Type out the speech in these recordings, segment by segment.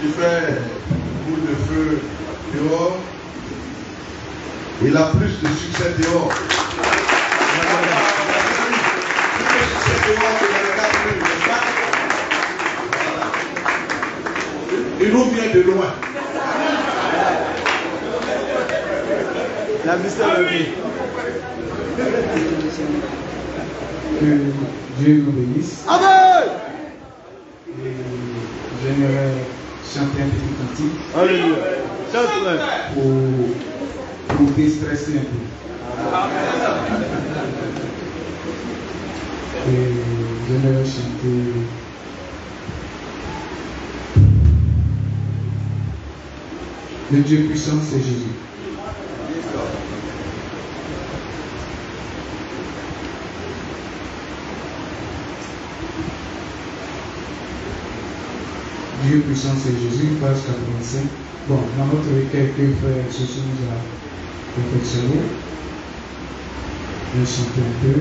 qui fait boule de feu dehors, il a plus de succès dehors. Plus de succès dehors que dans le cadre, n'est-ce pas? Il nous vient de loin. La mystère de vie. Que Dieu nous bénisse. Amen. Et j'aimerais chanter un petit cantique. Alléluia. Chante-le. Pour déstresser un peu. Et j'aimerais chanter le Dieu puissant, c'est Jésus. Dieu puissant, c'est Jésus, page 85. Bon, dans notre recueil que frère Soso nous a perfectionné, je vais chanter un peu.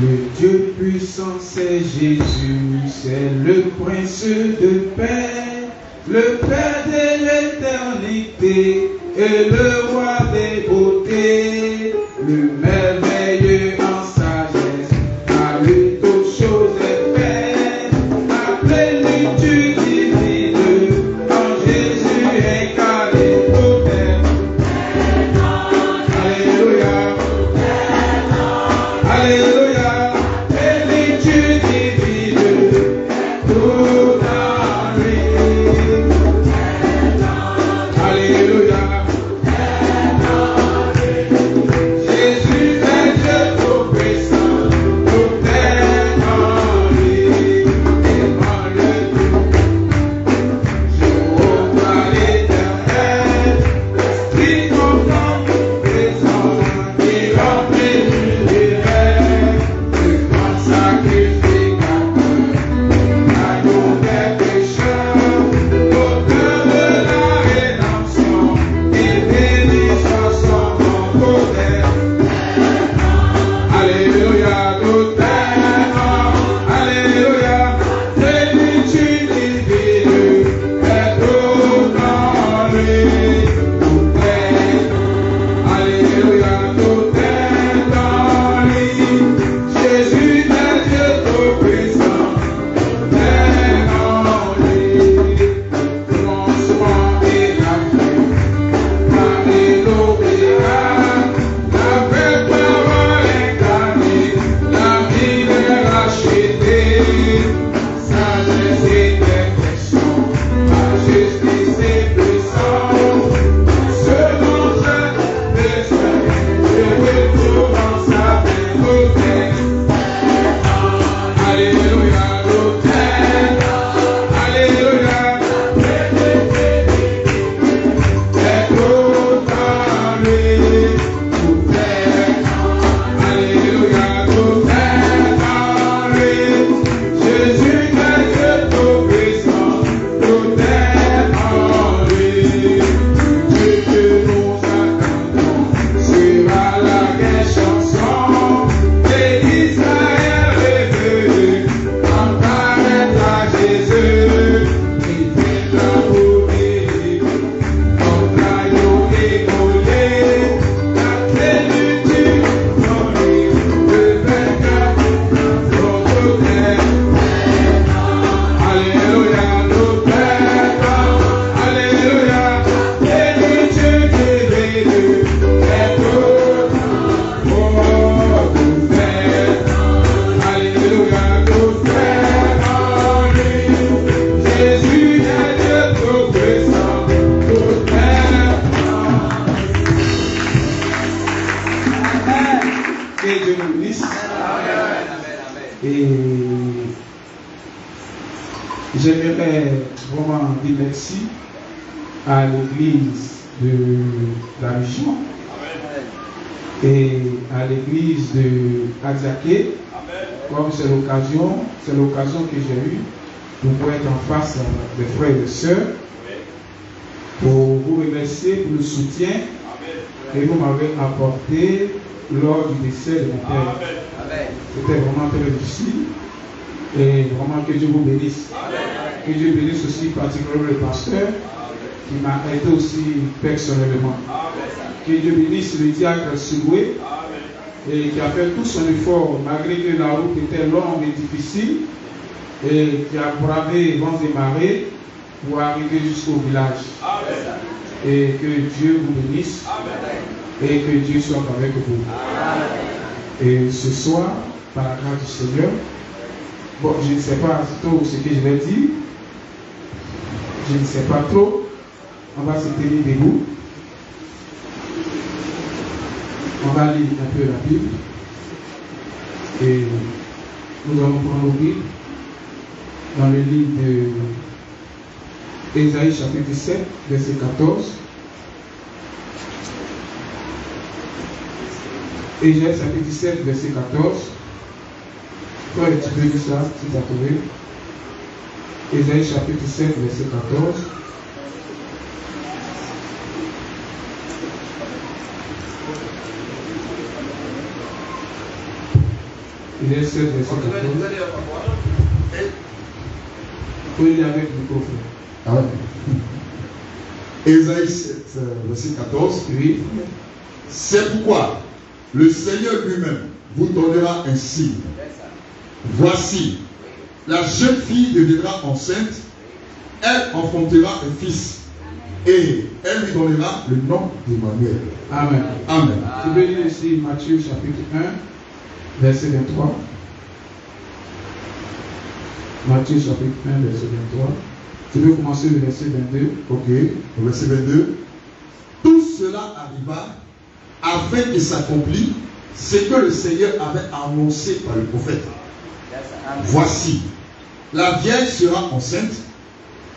Le Dieu puissant, c'est Jésus, c'est le prince de paix, le Père de l'éternité et le roi des beautés, le merveilleux en sagesse, à lui toute chose est faite, la plénitude divine, en Jésus incarné, tout est. Alléluia, Alléluia, plénitude divine, tout en lui. Alléluia. Jésus est Dieu tout-puissant, tout est en lui, et en le Jéhovah l'Éternel, l'Esprit content, présent, qui remplit l'univers, le grand sacrificateur, l'agneau des pécheurs, l'auteur de la rédemption, qui bénit son nom poder. Alléluia, tout est en, Alléluia, plénitude divine, est tout en lui, tout est. Alléluia, tout est en lui, Jésus est Dieu tout-puissant, tout est en lui, le commencement et la fin, et l'oubliera, la vraie parole incarnée, la vie est rachetée, sagesse et perfection, la justice et puissance, ce dont j'ai besoin, je retrouve en sa beauté. Alléluia, tout est, Alléluia, est tout en lui, tout est. Alléluia, tout est en lui, Jésus est Dieu tout-puissant, tout est en lui. Dieu que nous attendons sera la vraie chanson, et Israël révélé, apparaîtra Jésus, il viendra pour bénir, notre agneau égaulé, la plénitude en lui, le vainqueur, notre Père. Alléluia, tout est en, Alléluia, plénitude divine, est tout en, tout est. Alléluia, tout est en lui, Jésus est Dieu tout-puissant, tout est en lui. Que Dieu nous bénisse. Et j'aimerais vraiment dire merci à l'église de la région et à l'église de Adziaké, comme c'est l'occasion que j'ai eue pour être en face des frères et des sœurs, pour vous remercier pour le soutien que vous m'avez apporté lors du décès de mon père. C'était vraiment très difficile. Et vraiment que Dieu vous bénisse. Que Dieu bénisse aussi particulièrement le pasteur qui m'a aidé aussi personnellement. Que Dieu bénisse le diacre Suboué et qui a fait tout son effort malgré que la route était longue et difficile et qui a bravé vents et marées pour arriver jusqu'au village. Et que Dieu vous bénisse et que Dieu soit avec vous. Et ce soir, par la grâce du Seigneur, bon, je ne sais pas trop ce que je vais dire. Je ne sais pas trop. On va se tenir debout. On va lire un peu la Bible. Et nous allons prendre nos Bibles dans le livre de Ésaïe chapitre 7, verset 14. Ésaïe chapitre 7, verset 14. Frère, tu peux lire ça, si tu as trouvé. Ésaïe chapitre 7, verset 14. Ésaïe 7, verset 14. Vous pouvez lire avec le micro, frère. Ah ouais. Ésaïe 7, verset 14. Oui. C'est pourquoi le Seigneur lui-même vous donnera un signe. Voici, la jeune fille deviendra enceinte, elle enfantera un fils, et elle lui donnera le nom d'Emmanuel. Amen. Amen. Tu peux lire ici Matthieu chapitre 1, verset 23. Matthieu chapitre 1, verset 23. Tu peux commencer le verset 22. Ok, au verset 22. Tout cela arriva afin qu'il s'accomplisse ce que le Seigneur avait annoncé par le prophète. Voici, la vierge sera enceinte,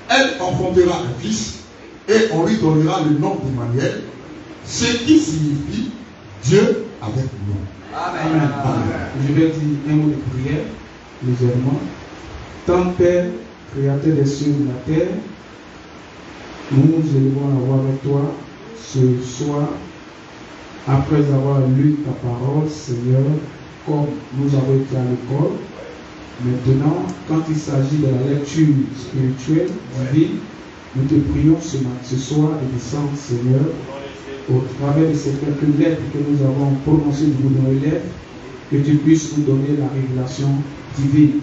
elle enfantera un fils, et on lui donnera le nom d'Emmanuel, ce qui signifie Dieu avec nous. Amen. Amen. Je vais dire un mot de prière, légèrement. Tant Père, Créateur des cieux et de la terre, nous nous élevons la voix avec toi ce soir, après avoir lu ta parole, Seigneur, comme nous avons été à l'école. Maintenant, quand il s'agit de la lecture spirituelle, divine, nous te prions ce soir et descendre, Seigneur, au travers de ces quelques lettres que nous avons prononcées du bout de nos lèvres, que tu puisses nous donner la révélation divine,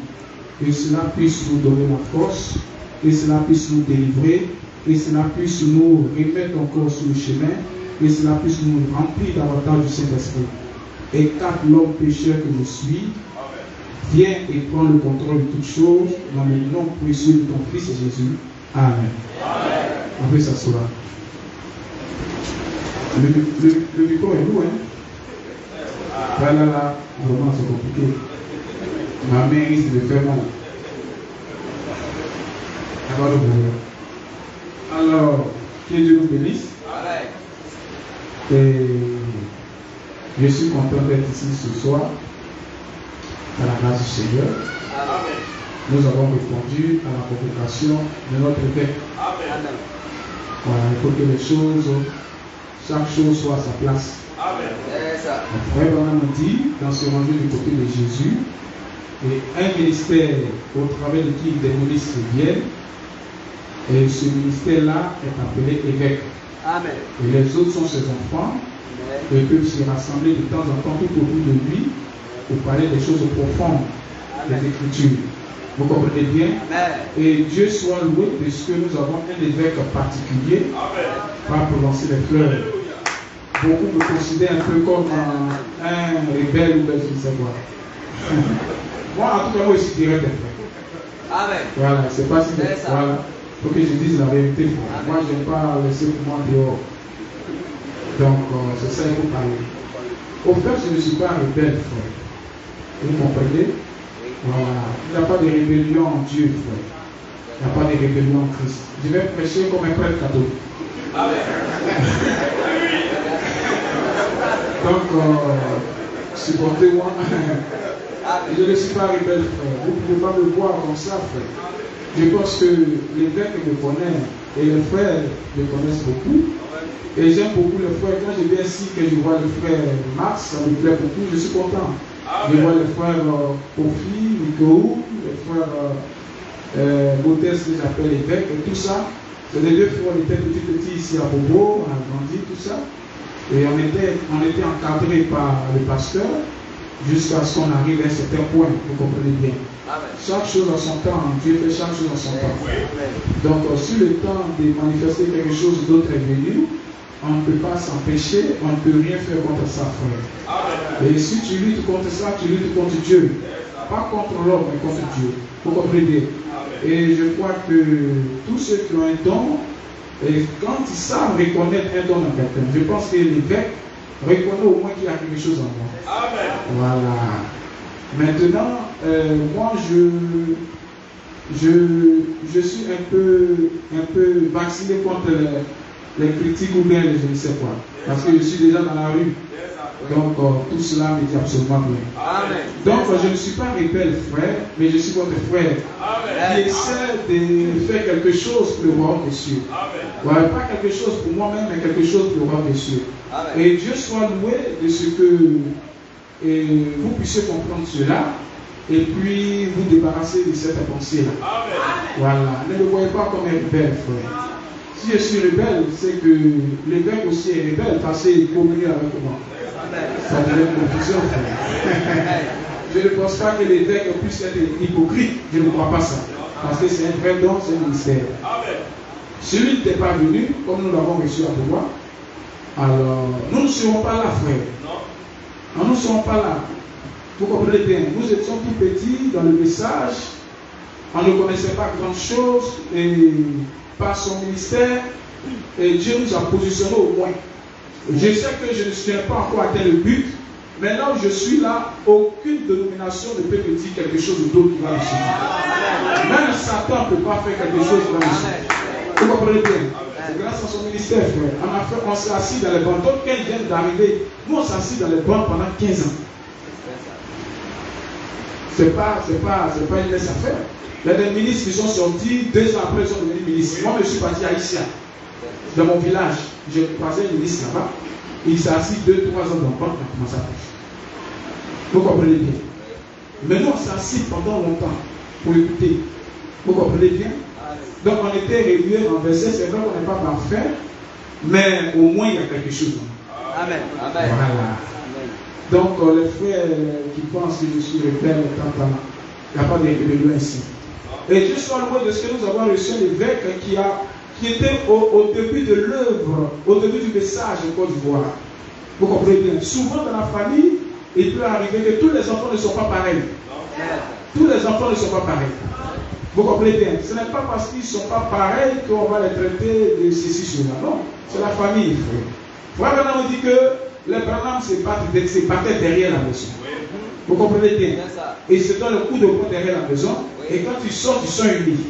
que cela puisse nous donner la force, que cela puisse nous délivrer, que cela puisse nous remettre encore sur le chemin, que cela puisse nous remplir davantage du Saint-Esprit. Écarte l'homme pécheur que je suis. Viens et prends le contrôle de toutes choses dans le nom précieux de ton Fils Jésus. Amen. On peut s'asseoir. Le micro est lourd, hein? Là, vraiment c'est compliqué. Ma main risque de faire mal. Alors, que Dieu nous bénisse. Et je suis content d'être ici ce soir. À la grâce du Seigneur. Amen. Nous avons répondu à la convocation de notre évêque. Voilà, il faut que les choses, chaque chose soit à sa place. Amen. Le frère Branham nous dit dans ce rangé du côté de Jésus, et un ministère au travers de qui des ministres viennent, et ce ministère-là est appelé évêque. Amen. Et les autres sont ses enfants, et ils peuvent se rassembler de temps en temps tout autour de lui pour parler des choses profondes des Écritures. Vous comprenez bien? Amen. Et Dieu soit loué puisque nous avons un évêque particulier, pas pour lancer les fleurs. Beaucoup me considèrent un peu comme un rebelle ou je ne sais quoi. Moi, en tout cas, moi, je suis direct des frères. Amen. Voilà, c'est pas si voilà. Il faut que je dise la vérité. Moi, je n'aime pas laisser pour moi dehors. Donc, c'est ça qu'il faut parler. Au fait, je ne suis pas un rebelle, frère. Vous comprenez? Voilà. Il n'y a pas de rébellion en Dieu, frère. Il n'y a pas de rébellion en Christ. Je vais prêcher comme un prêtre catholique. Donc, supportez-moi. Je ne suis pas rebelle, frère. Vous ne pouvez pas me voir comme ça, frère. Je pense que l'évêque me connaît et les frères me connaissent beaucoup. Et j'aime beaucoup le frère. Quand je viens ici, que je vois le frère Max, ça me plaît beaucoup, je suis content. Je vois le frère Kofi, Nico, le frère Boutès, que j'appelle l'évêque, et tout ça. C'est les deux frères, on était petits ici à Bobo, on a grandi, tout ça. Et on était encadrés par le pasteur jusqu'à ce qu'on arrive à un certain point, vous comprenez bien. Amen. Chaque chose a son temps, Dieu fait chaque chose à son temps. Amen. Donc, si le temps de manifester quelque chose d'autre est venu, on ne peut pas s'empêcher, on ne peut rien faire contre ça, frère. Amen. Et si tu luttes contre ça, tu luttes contre Dieu. Pas contre l'homme, mais contre Dieu. Vous comprenez bien. Et je crois que tous ceux qui ont un don, et quand ils savent reconnaître un don dans quelqu'un, je pense que l'évêque reconnaît au moins qu'il y a quelque chose en moi. Amen. Voilà. Maintenant, moi, je suis un peu vacciné contre les critiques ou bien je ne sais quoi. Parce que je suis déjà dans la rue. Donc, tout cela me dit absolument bien. Amen. Donc, je ne suis pas rebelle, frère, mais je suis votre frère. Amen. Qui essaie de faire quelque chose pour le royaume des cieux. Voilà, pas quelque chose pour moi-même, mais quelque chose pour le royaume des cieux. Amen. Et Dieu soit loué de ce que vous puissiez comprendre cela et puis vous débarrasser de cette pensée-là. Voilà, ne le voyez pas comme un rebelle, frère. Si je suis rebelle, c'est que l'évêque aussi est rebelle parce qu'il communie avec moi. Ça devient une confusion, frère. Je ne pense pas que l'évêque puisse être hypocrite. Je ne crois pas ça. Parce que c'est un vrai don, c'est un ministère. Celui qui n'est pas venu, comme nous l'avons reçu à pouvoir, alors nous ne serons pas là, frère. Non, nous ne serons pas là. Vous comprenez bien, nous étions tout petits dans le message. On ne connaissait pas grand chose. Et par son ministère, et Dieu nous a positionnés au moins. Je sais que je ne suis pas encore atteint le but, mais là où je suis là, aucune dénomination ne peut me dire quelque chose d'autre qui va réussir. Même Satan ne peut pas faire quelque chose qui va réussir. Vous comprenez bien? C'est grâce à son ministère, frère. On s'est assis dans les bancs. Donc, quand ils viennent d'arriver, nous on s'est assis dans les bancs pendant 15 ans. C'est pas une laisse à faire. Il y a des ministres qui sont sortis, 2 ans après ils sont devenus ministres. Moi je suis parti à Haïtien. Dans mon village, j'ai croisé un ministre là-bas. Il s'est assis 2-3 ans dans le banc, on a commencé à faire. Vous comprenez bien. Mais nous on s'est assis pendant longtemps pour écouter. Vous comprenez bien. Donc on était réunis, renversés. C'est vrai qu'on n'est pas parfait, mais au moins il y a quelque chose. Amen. Amen. Voilà. Donc les frères qui pensent que je suis rebelle, il n'y a pas de rébellion ici. Et Dieu soit loué de ce que nous avons reçu un évêque qui était au début de l'œuvre, au début du message en Côte d'Ivoire. Vous comprenez bien. Souvent dans la famille, il peut arriver que tous les enfants ne sont pas pareils. Tous les enfants ne sont pas pareils. Vous comprenez bien. Ce n'est pas parce qu'ils ne sont pas pareils qu'on va les traiter de ceci, cela. Non. C'est la famille, frère. Frère Branham dit que les Branham se battaient derrière la maison. Vous comprenez bien. Et ils se donnent le coup de poing derrière la maison. Et quand ils sortent, ils sont unis.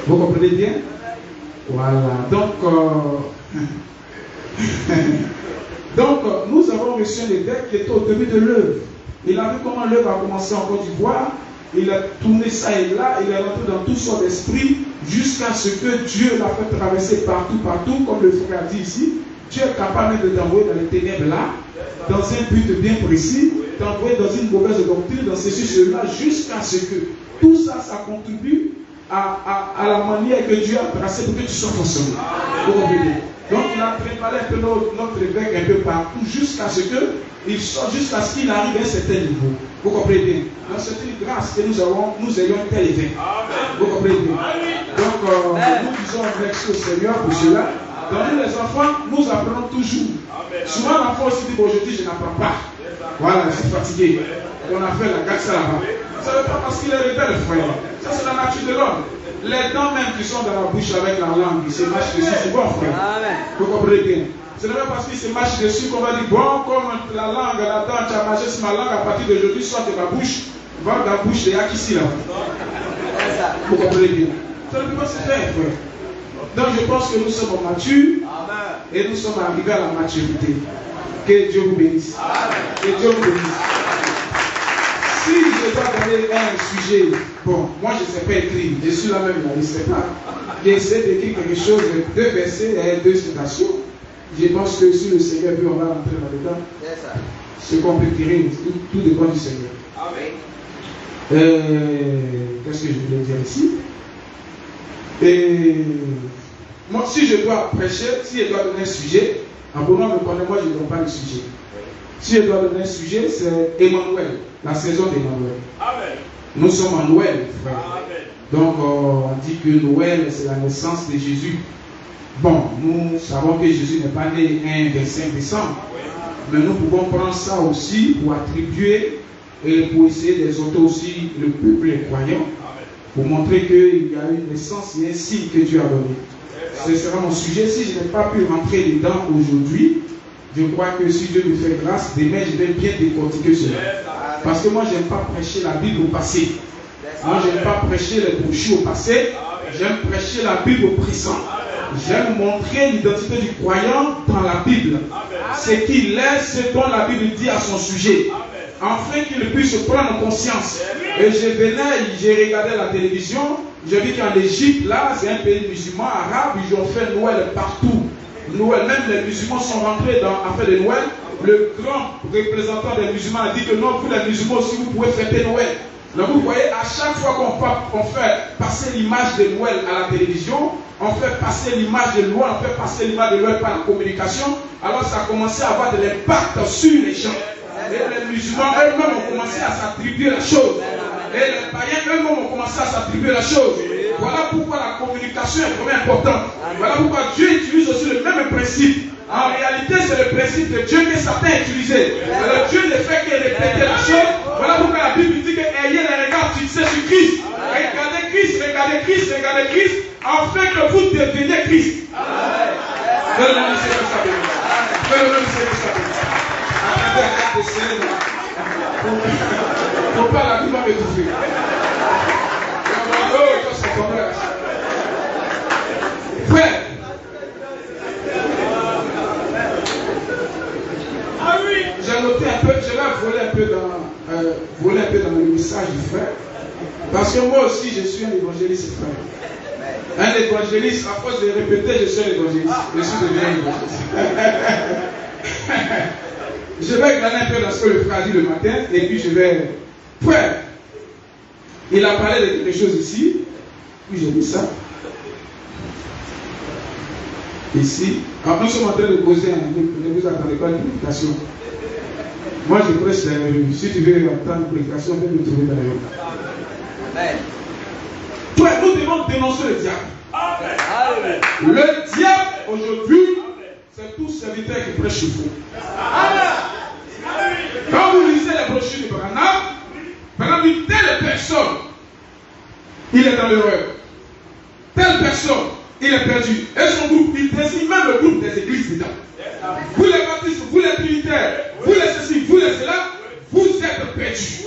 Vous comprenez bien. Voilà. Donc, nous avons reçu un évêque qui était au début de l'œuvre. Il a vu comment l'œuvre a commencé en Côte d'Ivoire. Il a tourné ça et là. Il est rentré dans tout son esprit jusqu'à ce que Dieu l'a fait traverser partout, comme le frère a dit ici. Dieu est capable de t'envoyer dans les ténèbres là, dans un but bien précis, t'envoyer dans une mauvaise doctrine, dans ceci, cela, jusqu'à ce que tout ça, ça contribue à la manière que Dieu a tracée pour que tu sois fonctionné. Donc il a préparé un peu notre évêque un peu partout jusqu'à ce qu'il arrive à un certain niveau. Vous comprenez bien. Donc c'est une grâce que nous ayons un tel évêque. Vous comprenez bien. Donc nous disons merci au Seigneur pour cela. Donc nous les enfants, nous apprenons toujours. Souvent l'enfant aussi dit, aujourd'hui je n'apprends pas. Voilà, je suis fatigué. On a fait la gâte là-bas. Ça ne veut pas parce qu'il est rebelle, frère. Ça c'est la nature de l'homme. Les dents même qui sont dans la bouche avec la langue, ils se marchent dessus, c'est bon, frère. Vous comprenez bien. Ce n'est pas parce qu'il se marche dessus qu'on va dire, bon, comme la langue, la dent, tu as mangé sur ma langue, à partir d'aujourd'hui, soit de ma bouche, va dans la bouche de Yakissi là. Vous comprenez bien. Ça ne peut pas se faire, frère. Donc je pense que nous sommes matures et nous sommes arrivés à la maturité. Que Dieu vous bénisse. Que Dieu vous bénisse. Si je dois donner un sujet, bon, moi je ne sais pas écrire, je suis là même, je ne sais pas. J'essaie d'écrire quelque chose, 2 versets et 2 citations. Je pense que si le Seigneur veut, on va rentrer là-dedans. Ce qu'on peut tirer, tout dépend du Seigneur. Qu'est-ce que je voulais dire ici? Et moi, si je dois prêcher, si je dois donner un sujet, Abonnement me connaît, moi je ne donne pas le sujet. Si je dois donner un sujet, c'est Emmanuel, la saison d'Emmanuel. Nous sommes en Noël, frère. Donc on dit que Noël, c'est la naissance de Jésus. Bon, nous savons que Jésus n'est pas né un 25 décembre. Mais nous pouvons prendre ça aussi pour attribuer et pour essayer d'exhorter aussi le peuple et les croyants. Pour montrer qu'il y a une naissance et un signe que Dieu a donné. Ce sera mon sujet. Si je n'ai pas pu rentrer dedans aujourd'hui, je crois que si Dieu me fait grâce, demain je vais bien décortiquer cela. Parce que moi, je n'aime pas prêcher la Bible au passé. Moi, je n'aime pas prêcher les brochures au passé. J'aime prêcher la Bible au présent. J'aime montrer l'identité du croyant dans la Bible. Ce qu'il est, ce dont la Bible dit à son sujet. Afin qu'il puisse prendre conscience. Et je venais, j'ai regardé la télévision, j'ai vu qu'en Égypte, là, c'est un pays musulman, arabe, ils ont fait Noël partout. Noël, même les musulmans sont rentrés dans l'affaire de Noël. Le grand représentant des musulmans a dit que non, vous les musulmans aussi, vous pouvez fêter Noël. Donc vous voyez, à chaque fois qu'on fait passer l'image de Noël à la télévision, on fait passer l'image de Noël, on fait passer l'image de Noël par la communication, alors ça a commencé à avoir de l'impact sur les gens. Et les musulmans eux-mêmes ont commencé à s'attribuer la chose. Et les païens eux-mêmes ont commencé à s'attribuer la chose. Voilà pourquoi la communication est vraiment importante. Voilà pourquoi Dieu utilise aussi le même principe. En réalité, c'est le principe de Dieu que Satan a utilisé. Alors Dieu ne fait que répéter la chose. Voilà pourquoi la Bible dit que ayez les regards fixés sur Christ. Regardez Christ, regardez Christ, regardez Christ, afin que vous deveniez Christ. Que le nom du Seigneur soit béni. Que le nom du Seigneur soit béni. Faut pas la vie va m'étouffer. Frère, j'ai noté un peu, je vais voler un peu dans le message du frère. Parce que moi aussi, je suis un évangéliste, frère. Un évangéliste, à force de répéter, je suis un évangéliste. Je suis devenu un évangéliste. Je vais glaner un peu dans ce que le frère a dit le matin, et puis je vais. Frère, il a parlé de quelque chose ici, puis j'ai mis ça. Ici, nous sommes en train de poser ne vous attendez pas une prédication. Moi je prêche la revue. Si tu veux entendre une prédication, viens me trouver dans la revue. Frère, nous devons dénoncer le diable. Le diable aujourd'hui, c'est tout serviteur qui prêche le faux. Quand vous lisez les brochures de Branham dit telle personne, il est dans l'erreur. Telle personne, il est perdu. Et son groupe, il désigne même le groupe des églises dedans. Vous les baptistes, vous les trinitaires, vous les ceci, vous les cela, vous êtes perdus.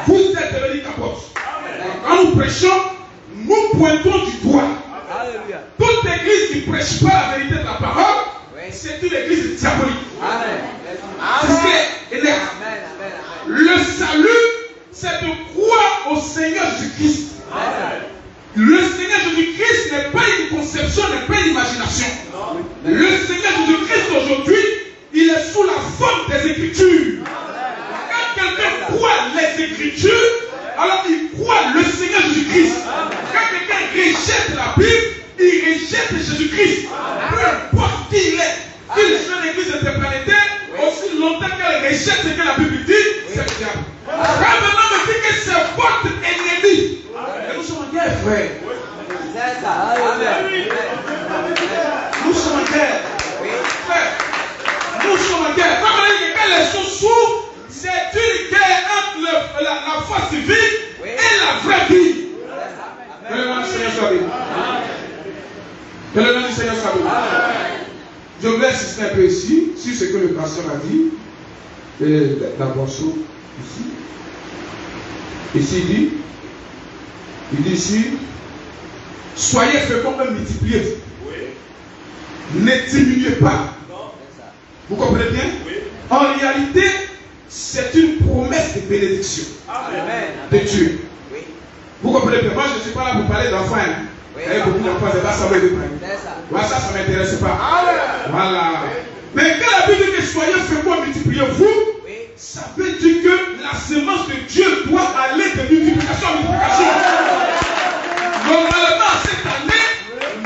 Vous êtes devenus capotes. Quand nous prêchons, nous pointons du doigt. Toute église qui ne prêche pas la vérité de la parole, c'est une église diabolique. Le salut, c'est de croire au Seigneur Jésus-Christ. Le Seigneur Jésus-Christ n'est pas une conception, n'est pas une imagination. Le Seigneur Jésus-Christ aujourd'hui, il est sous la forme des Écritures. Quand quelqu'un croit les Écritures, alors il croit le Seigneur Jésus-Christ. Quand quelqu'un rejette la Bible, il rejette Jésus-Christ. Peu importe qui il est. S'il est sur l'église interplanétaire, aussi longtemps qu'elle rejette ce que la Bible dit, c'est le diable. Quand maintenant me dit que c'est votre ennemi, et nous sommes en guerre, frère. Nous sommes en guerre. Frère, nous sommes en guerre. Quand on dit que quand les choses s'ouvrent, c'est une guerre entre la foi civile et la vraie vie. Que le nom du Seigneur soit béni. Que le nom du Seigneur soit béni. Je voulais insister un peu ici, sur ce que le pasteur a dit, d'abord ici. Ici, il dit ici, soyez féconds et multipliez. Ne diminuez pas. Vous comprenez bien? En réalité, c'est une promesse de bénédiction de Dieu. Vous comprenez que moi je ne suis pas là pour parler d'enfants. Il y a beaucoup d'enfants, c'est pas ça que je veux parler. Voilà, ça ne m'intéresse pas. Voilà. Mais quand la Bible dit que soyez féconds, multipliez-vous, ça veut dire que la semence de Dieu doit aller de multiplication en multiplication. Normalement, cette année,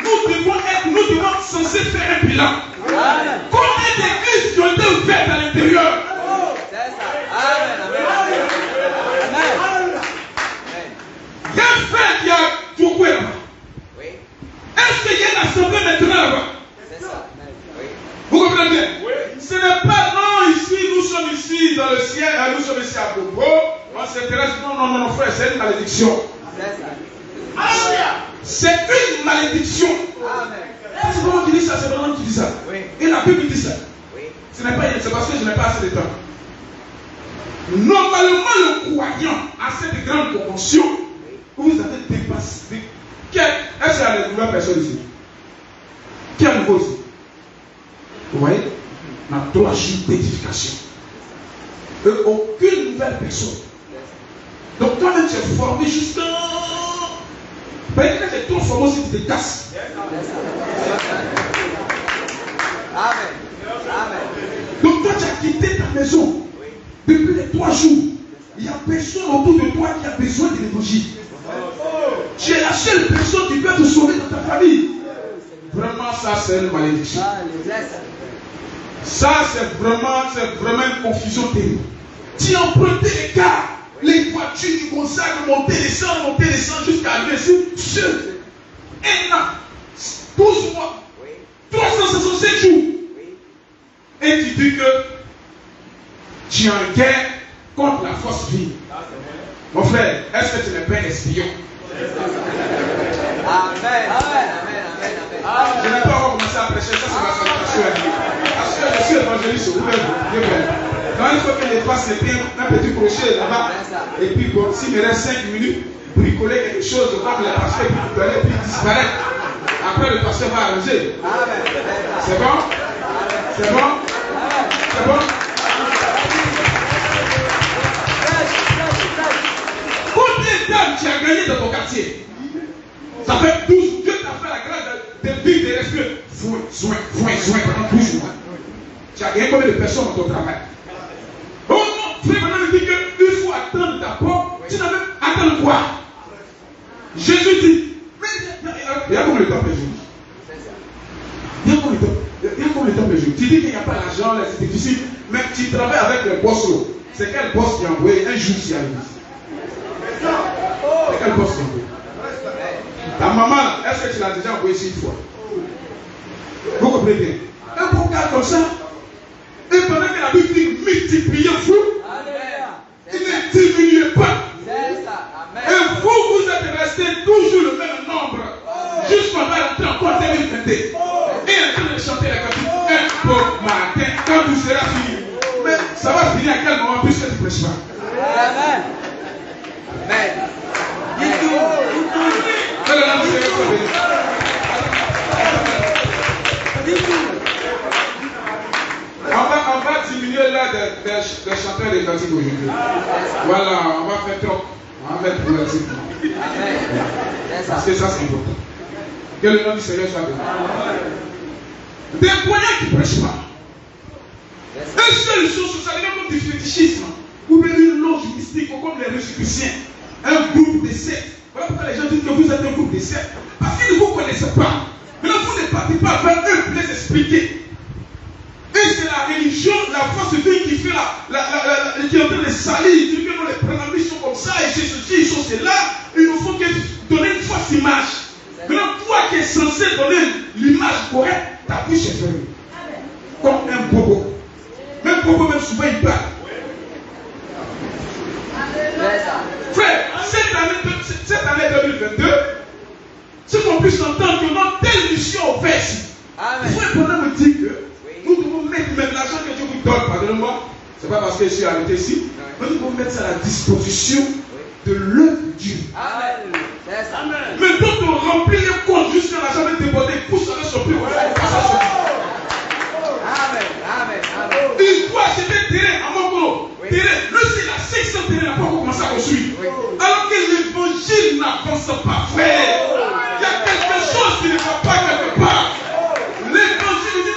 nous devons censés faire un bilan. Combien d'églises qui ont été ouvertes à l'intérieur? Il y a un frère qui a beaucoup là-bas. Est-ce qu'il y a une assemblée maintenant là-bas? Vous comprenez bien? Ce n'est pas non, ici, nous sommes ici dans le ciel, nous sommes ici à Bobo, on s'intéresse. Non, frère, c'est une malédiction. C'est une malédiction. C'est pas moi qui dis ça, c'est pas moi qui dis ça. Et la Bible dit ça. C'est parce que je n'ai pas assez de temps. Normalement, le croyant à cette grande convention, vous avez dépassé. Est-ce qu'il y a de nouvelles personnes ici? Qui est nouveau ici? Vous voyez? On a 3 jours d'édification. Et aucune nouvelle personne. Donc toi-même tu es formé jusqu'à. Peut-être que tu es trop formé aussi, tu te casses. Donc toi tu as quitté ta maison depuis les 3 jours. Il n'y a personne autour de toi qui a besoin de l'évangile. Tu es la seule personne qui peut te sauver dans ta famille. Vraiment, ça c'est une malédiction. Ça c'est vraiment une confusion terrible. Tu empruntais les cars, les voitures du consacre, monter, descendre jusqu'à arriver ici. Seul. 1 an, 12 mois, 367 jours. Et tu dis que tu es en guerre contre la force vive. Mon frère, est-ce que tu n'es pas un espion? Amen. Je n'ai pas encore commencé à prêcher, ça c'est ma salutation. Parce que je suis évangéliste, vous pouvez donc il faut que les fasse un petit crochet là-bas. Et puis bon, s'il me reste 5 minutes, bricoler quelque chose, voir le pasteur qui peut aller puis disparaître. Après le pasteur va arranger. C'est bon? C'est bon? C'est bon? Combien d'âmes tu as gagné dans ton quartier? Ça fait 12 jours. Dieu t'a fait la grâce de vivre, de respirer. Foin, pendant 12 jours. Tu as gagné combien de personnes dans ton travail? Oh non, frère, maintenant il dit qu'il faut attendre d'abord. Tu n'avais attendre quoi? Jésus dit, mais il y a combien de temps que Jésus? Il y a combien de temps que Jésus? Tu dis qu'il n'y a pas l'argent, c'est difficile, mais tu travailles avec le boss. C'est quel boss qui a envoyé un jour ici à l'église? C'est quel boss qui a envoyé? Ta maman, est-ce que tu l'as déjà envoyé ici une fois? Vous comprenez bien? Un bon gars comme ça, et pendant que la Bible dit multipliez-vous, il ne diminuez pas. Et vous êtes restés toujours le même nombre, jusqu'à rentrer encore 2022. Et en train de chanter la cantique, un beau matin, quand tout sera fini. Mais ça va finir à quel moment puisque tu ne prêches pas? Amen. On va diminuer l'heure des chanteurs des cantiques aujourd'hui. Voilà, on va faire trop. On va mettre progressivement. Parce que ça c'est important. Que le nom du Seigneur soit béni. Des croyants qui ne prêchent pas. Une seule chose, ça devient comme du fétichisme. Ou bien une loge mystique, comme les Rosicruciens. Un groupe de sectes. Voilà pourquoi les gens disent que vous êtes un groupe de sectes. Parce qu'ils ne vous connaissent pas. Maintenant, vous ne partez pas vers eux pour les expliquer. Et c'est la religion, la force divine qui fait qui est en train de salir. Il dit que nous les prénommés sont comme ça, et c'est ceci, ils sont cela. Il nous faut donner une fausse image. Maintenant, toi qui es censé donner l'image correcte, ta bouche est fermée. Comme un bobo. Même bobo, même souvent, il parle. Frère, cette année 2022, c'est qu'on puisse entendre que dans telle mission au fait ici, frère, pendant me dire que nous devons mettre même l'argent que Dieu vous donne, pardonnez-moi, c'est pas parce que je suis arrêté ici, mais nous devons mettre ça à la disposition de l'œuvre de Dieu. Mais d'autres remplir les comptes jusqu'à l'argent de déborder, pour ça va sortir. Il doit acheter terrain à mon boulot. Terrain n'avance pas, frère. Il y a quelque chose qui ne va pas quelque part. L'évangile dit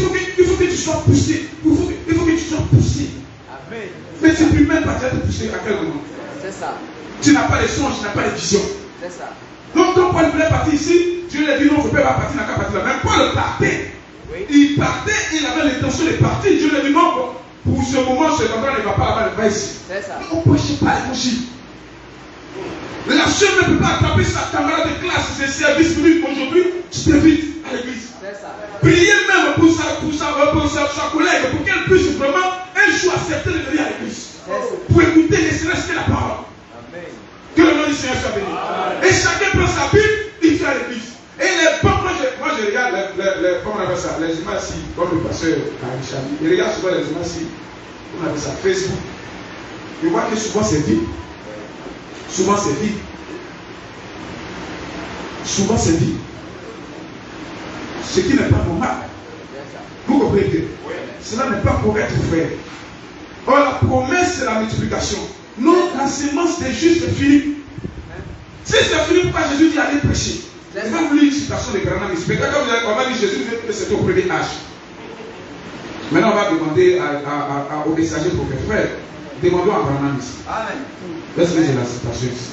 non, il faut que tu sois poussé. Il faut que tu sois poussé. Amen. Mais tu ne peux même pas te pousser à quel moment. C'est ça. Tu n'as pas de songe, tu n'as pas de vision. C'est ça. Donc quand Paul voulait partir ici, Dieu lui a dit non, il ne faut pas partir, n'a qu'à partir là. Mais Paul partait. Oui. Il partait, il avait l'intention de partir. Dieu lui a dit non, pour ce moment, cet endroit ne va pas là-bas, ne va ici. C'est ça. On ne prêche pas l'évangile. La soeur ne peut pas attraper sa camarade de classe, c'est service minutes aujourd'hui, tu t'invites à l'église. C'est ça. Priez même pour sa collègue, pour qu'elle puisse vraiment un jour accepter de venir à l'église. Pour écouter ne serait-ce que la parole. Amen. Que le nom du Seigneur soit béni. Et chacun prend sa Bible, il fait à l'église. Et les bons, moi je regarde comment on appelle ça, les images ici, comme le pasteur Karisha. Je regarde souvent les images ici, comment on appelle ça, Facebook. Je vois que souvent c'est vide. Souvent c'est vide. Souvent c'est vide. Ce qui n'est pas normal. Vous comprenez que cela n'est pas correct, frère. Or, la promesse, c'est la multiplication. Non, la sémence des justes est finie. Si c'est fini, pourquoi Jésus dit allez prêcher? Je vais vous lire une citation de Branham. Mais quand on va dire Jésus, c'est au premier âge. Maintenant, on va demander au messager prophète. Frère, demandons à Branham ici. Amen. Laisse-moi dire la citation ici.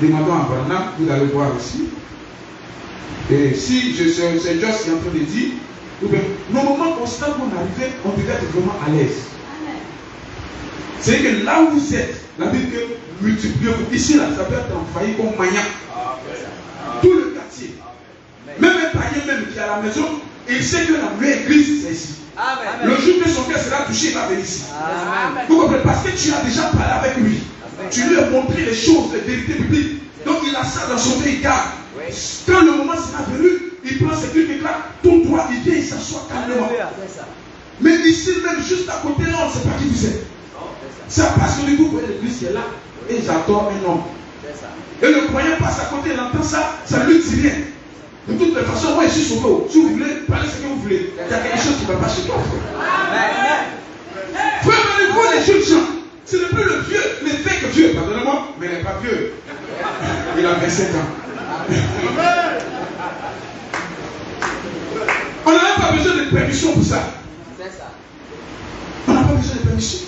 Demandons à Branham, vous allez voir aussi. Et si c'est Joss qui est en train de dire, nos moments constants où on arrivait, on devait être vraiment à l'aise. C'est que là où vous êtes, la Bible que multipliez-vous. Ici, là, ça peut être envahi comme Maya. Tout le quartier. Même un païen même qui est à la maison, il sait que la meilleure église, c'est ici. Amen. Le jour que son cœur sera touché, il va venir ici. Amen. Vous comprenez? Parce que tu as déjà parlé avec lui. Amen. Tu lui as montré les choses, les vérités bibliques. Donc il a ça dans son cœur, il garde. Oui. Quand le moment sera venu, il prend ses trucs et là, tout droit, il vient, il s'assoit calmement. Alléluia. C'est ça. Mais ici, même juste à côté, là, on ne sait pas qui vous êtes. C'est parce que vous voyez l'église qui est là, et j'adore un homme. C'est ça. Et le croyant passe à côté, il entend ça, ça ne lui dit rien. De toutes les façons, moi je suis sauvé. Si vous voulez, parlez ce que vous voulez. Il y a quelque chose qui ne va pas chez toi, frère. Frère, vous les jeunes gens, ce n'est plus le vieux, l'évêque vieux, pardonnez-moi, mais il n'est pas vieux. Il a 25 ans. On n'a même pas besoin de permission pour ça. C'est ça. On n'a pas besoin de permission.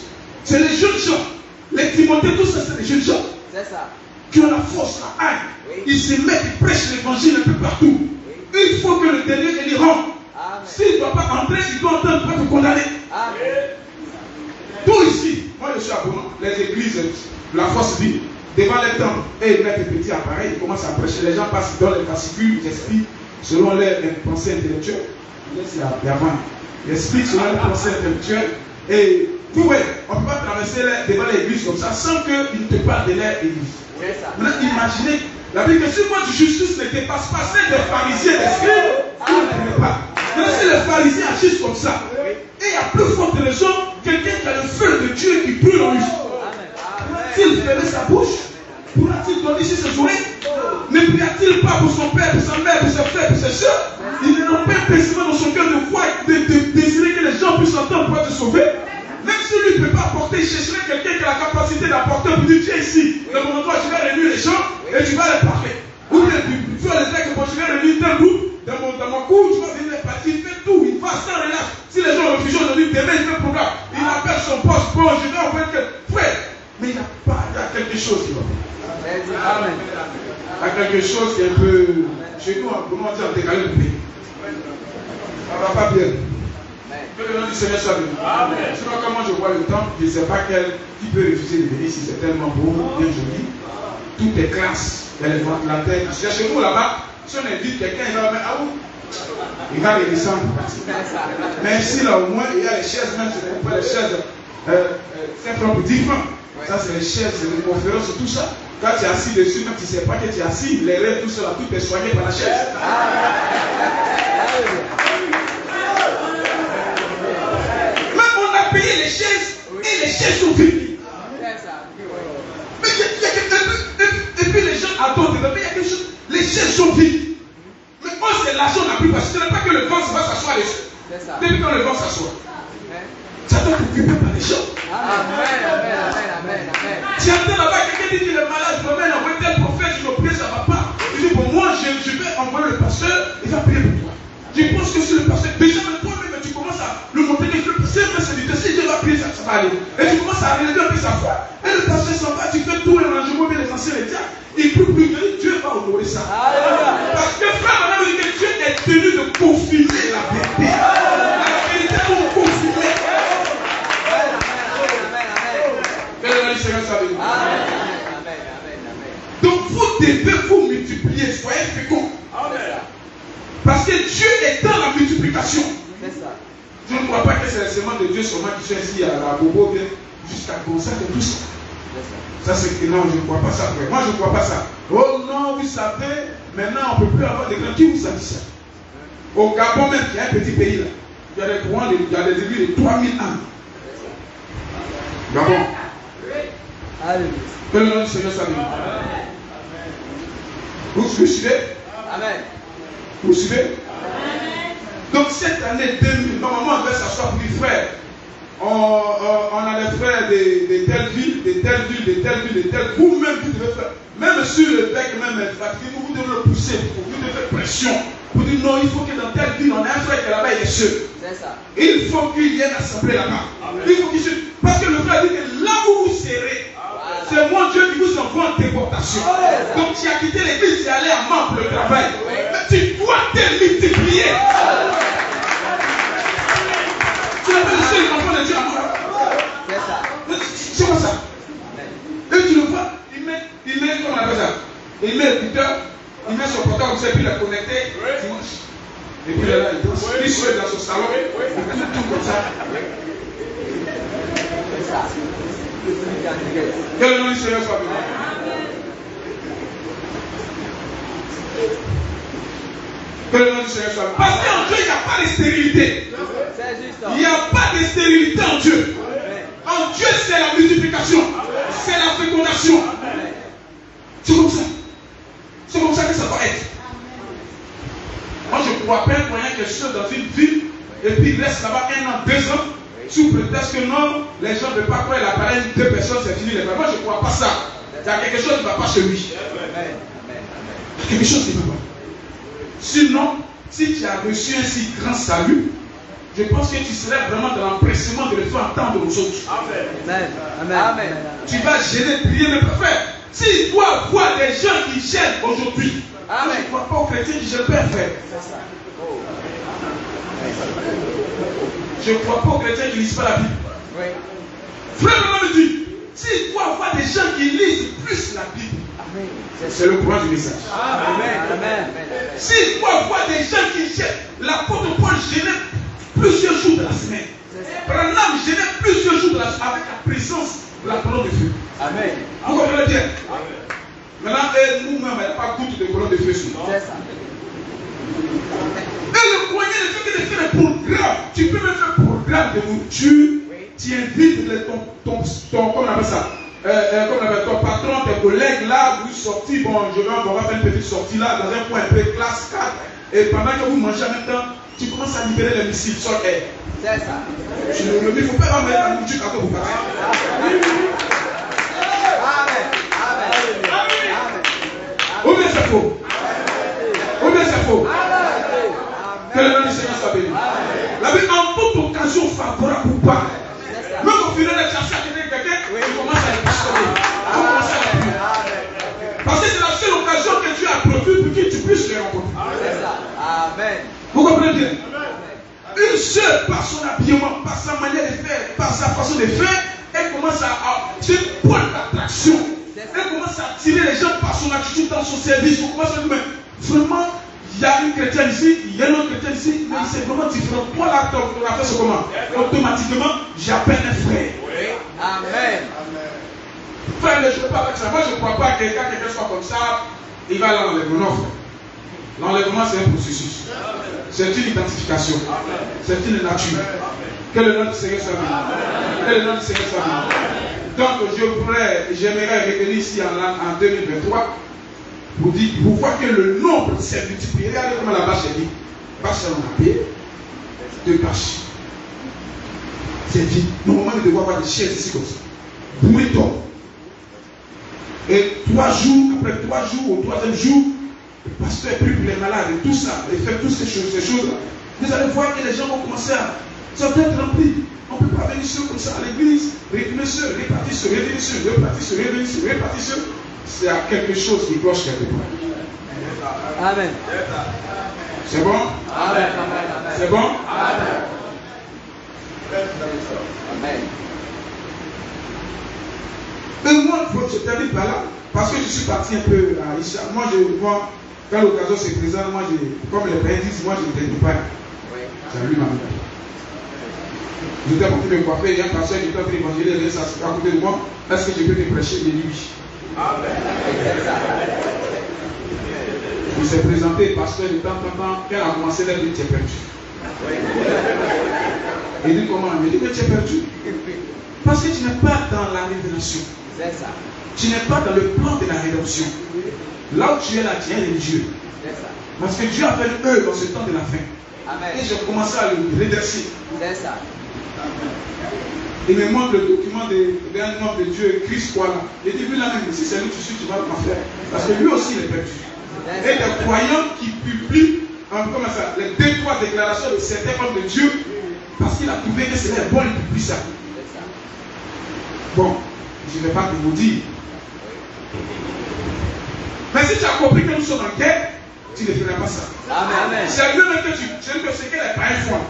C'est les jeunes gens. Les Timothées, tout ça, c'est les jeunes gens. C'est ça. Qui ont la force, la haine. Oui. Ils se mettent, ils prêchent l'évangile un peu partout. Oui. Il faut que le dernier il rentre. Amen. S'il ne doit pas entrer, il doit entendre pour être condamné. Amen. Tout ici, moi je suis à Bonan, les églises, la force dit, devant les temples, et ils mettent des petits appareils, ils commencent à prêcher. Les gens passent dans les fascicules, ils expliquent selon leurs pensées intellectuelles. Ils expliquent selon leurs pensées intellectuelles. Et vous voyez, on ne peut pas traverser devant l'église comme ça sans qu'ils te parlent de leur église. C'est ça. Maintenant, imaginez, la Bible que si moi de justice ne dépasse pas celle des pharisiens, des scribes, tu ne connais pas. Maintenant, si les pharisiens agissent comme ça, et il y a plus forte raison, quelqu'un qui a le feu de Dieu qui brûle en lui. S'il fermait sa bouche, pourra-t-il donner ici ses oreilles? Ne pria-t-il pas pour son père, pour sa mère, pour ses frères, pour ses soeurs? Il n'a pas un péché dans son cœur de foi, de désirer que les gens puissent entendre pour être sauvés. Même si lui ne peut pas apporter, il chercherait quelqu'un qui a la capacité d'apporter pour dire viens ici, dans mon endroit, je vais réunir les gens et tu vas les parler. Ou bien tu vas les dire que je vais réunir tel groupe, dans mon cours, tu vas venir les parler. Il fait tout, il va sans relâche. Si les gens refusent aujourd'hui, demain il fait un programme. Il appelle son poste, bon, je vais envoyer quelqu'un. Frère, mais il y a quelque chose qui va pas. Amen. Il y a quelque chose qui est un peu, chez nous, comment dire, décalé le pays. Ça ne va pas bien. Que le nom du Seigneur soit béni. Sinon, quand moi je vois le temple, je ne sais pas qui peut refuser de venir si c'est tellement beau, bien joli. Tout est classe. Il y a les ventilateurs. Chez nous là-bas, si on invite quelqu'un, il va mettre à où? Il va les descendre pour partir. Mais ici, là, au moins, il y a les chaises, même si ce n'est pas les chaises, c'est propre différent. Ça, c'est les chaises, c'est les conférences, tout ça. Quand tu es assis dessus, même si tu ne sais pas que tu es assis, les rêves, tout ça, tout est soigné par la chaise. Payer les chaises et les chaises sont vides. Mais et puis les gens adorent, mais il y a quelque chose, les chaises sont vides. Mais moi c'est l'argent n'a plus parce que ce n'est pas que le vent va s'asseoir dessus. Depuis quand le vent s'assoit, ça doit t'occuper par les gens. Amen. Tu entends là-bas quelqu'un dit que le Tu penses que c'est le pasteur. Déjà, même toi-même, tu commences à le montrer que c'est un séducteur. Si Dieu va prier, ça va aller. Et tu commences à regarder un peu sa foi. Et le pasteur s'en va, tu fais tout l'arrangement, bien les anciens, les diables. Il prie plus que Dieu va honorer ça. Parce que frère, madame, dit que Dieu est tenu de confirmer la vérité. La vérité pour confirmer. Que le nom du Seigneur soit béni. Donc vous devez vous multiplier, soyez féconds. Parce que Dieu est dans la multiplication. Je ne crois pas que c'est la semence de Dieu seulement qui sont ici à la bobo, jusqu'à Gonzague et tout ça. Ça c'est que non, je ne crois pas ça. Moi je ne crois pas ça. Oh non, vous savez, maintenant on ne peut plus avoir des grands. Qui vous a dit ça? Au Gabon même, qui est un petit pays là, il y a des courants, il y a des églises de 3000 ans. Gabon. Que le nom du Seigneur soit béni. Vous suivez? Amen. Vous suivez? Donc cette année 2000, normalement on devait s'asseoir pour dire frère, on a les frères de telle ville, de telle ville, de telle ville, de telle. Vous-même vous devez faire, même sur le bec, même vous devez le pousser, vous devez faire pression. Vous dites non, il faut que dans telle ville, on a un frère qui est là-bas, il est seul. C'est ça. Il faut qu'il y ait une assemblée là-bas. Il faut qu'il se... Parce que le frère dit que là où vous serez, c'est mon Dieu qui vous envoie en déportation. Donc tu as quitté l'église, tu es allé à Mans pour le travail. Mais tu dois te multiplier. Tu n'as pas laissé les enfants de Dieu à Mans. C'est quoi ça? Et tu le vois, il met, comment on appelle ça? Il met l'écouteur, il met son portable comme ça, et puis il est connecté, dimanche. Et puis là, il danse. Il se met dans son salon, il fait tout comme ça. Que le nom du Seigneur soit béni. Que le nom du Seigneur soit béni. Parce qu'en Dieu, il n'y a pas de stérilité. Il n'y a pas de stérilité en Dieu. En Dieu, c'est la multiplication. C'est la fécondation. C'est comme ça. C'est comme ça que ça doit être. Moi, je ne crois pas un moyen que je suis dans une ville et puis il reste là-bas 1 an, 2 ans. Sous prétexte que non, les gens ne veulent pas croire la parole, 2 personnes, c'est fini. Moi, je ne crois pas ça. Il y a quelque chose qui ne va pas chez lui. Il y a quelque chose qui ne va pas. Sinon, si tu as reçu un si grand salut, je pense que tu serais vraiment dans l'empressement de le faire entendre aux autres. Amen. Amen. Tu vas gêner, prier, mais frère. S'il doit voir des gens qui gênent aujourd'hui, je ne crois pas aux chrétiens qui gênent pas, frère. Je ne crois pas aux chrétiens qui ne lisent pas la Bible. Oui. Frère, me dit, s'il doit avoir des gens qui lisent plus la Bible, c'est le courant du message. Amen. S'il doit avoir des gens qui gênent, l'apôtre Paul gênait plusieurs jours de la semaine. Branham gênait plusieurs jours de la semaine avec la présence de la colonne de feu. Amen. Vous comprenez bien? Maintenant, nous-mêmes, il n'y a pas goutte de colonne de feu sur nous. C'est ça. Et le moyen de faire des programmes, tu peux même faire un programme de nourriture, tu invites ton patron, tes collègues là, vous sortez, bon, on va faire une petite sortie là, dans un coin un peu classe 4, et pendant que vous mangez en même temps, tu commences à libérer les missiles sur air. C'est ça. Il ne faut pas mettre la nourriture quand vous partez. Ou bien c'est faux? Ou bien c'est faux? Que le nom du Seigneur soit béni. La Bible, en toute occasion favorable ou pas, même au final de chercher à quelqu'un, tu commences à le pistoler. Tu commences à le prier. Parce que c'est la seule occasion que Dieu a prévue pour que tu puisses les rencontrer. Amen. Vous comprenez bien? Une seule, par son habillement, par sa manière de faire, par sa façon de faire, elle commence à c'est une point d'attraction. Elle commence à attirer les gens par son attitude dans son service. Vous commencez à dire, mais vraiment, il y a une chrétienne ici, il y a une autre chrétienne ici, mais c'est vraiment différent. Toi là, on a fait ce comment? Automatiquement, j'appelle un frère. Oui. Amen. Frère, je ne veux pas avec ça. Moi, je ne crois pas que quand quelqu'un soit comme ça, il va à l'enlèvement. Non, frère. L'enlèvement, c'est un processus. C'est une identification. C'est une nature. Que le nom du Seigneur soit béni. Que le nom du Seigneur soit béni. Donc, j'aimerais revenir ici en 2023 pour dire, pour voir que le nombre s'est multiplié. Regardez comment la vache est dit. Vache en papier, 2 vaches. C'est vide. Normalement, il devait avoir des chaises ici comme ça. Bruiton. Et 3 jours, après 3 jours, au 3e jour, le pasteur prie pour les malades et tout ça, et fait toutes ces choses-là, vous allez voir que les gens vont commencer à être remplis. On ne peut pas venir sur comme ça à l'église, répartir, répartir. C'est à quelque chose qui cloche quelque part. Amen. C'est bon? Amen. C'est bon? Amen. Et moi, je termine par là, parce que je suis parti un peu à Isha. Moi, quand l'occasion se présente, moi, comme les pères disent, moi, je ne t'aime pas. J'ai lu ma vie. J'étais en train de me coiffer, il y a un pasteur qui était en train d'évangéliser, il est à côté de moi. Est-ce que je peux te prêcher? Il dit oui. Il s'est présenté, pasteur, de temps en temps, quand il a commencé, il a dit, tu es perdu. Il dit comment? Il dit, mais tu es perdu. Parce que tu n'es pas dans la révélation. C'est ça. Tu n'es pas dans le plan de la rédemption. Là où tu es là, tu es religieux. C'est ça. Parce que Dieu a fait eux dans ce temps de la fin. Amen. Et j'ai commencé à le redresser. C'est ça. Il me montre le document d'un homme de Dieu, Christ, quoi là. Il dit, lui là même, si c'est lui tu suis, tu vas m'en faire. Parce que lui aussi, il est perdu. Et des croyants qui publient, comme ça, les 2-3 déclarations de certains hommes de Dieu, parce qu'il a trouvé que c'était bon, il publie ça. Bon, je ne vais pas te vous dire. Mais si tu as compris que nous sommes en guerre, tu ne feras pas ça. Amen. C'est mieux même que ce que les païens font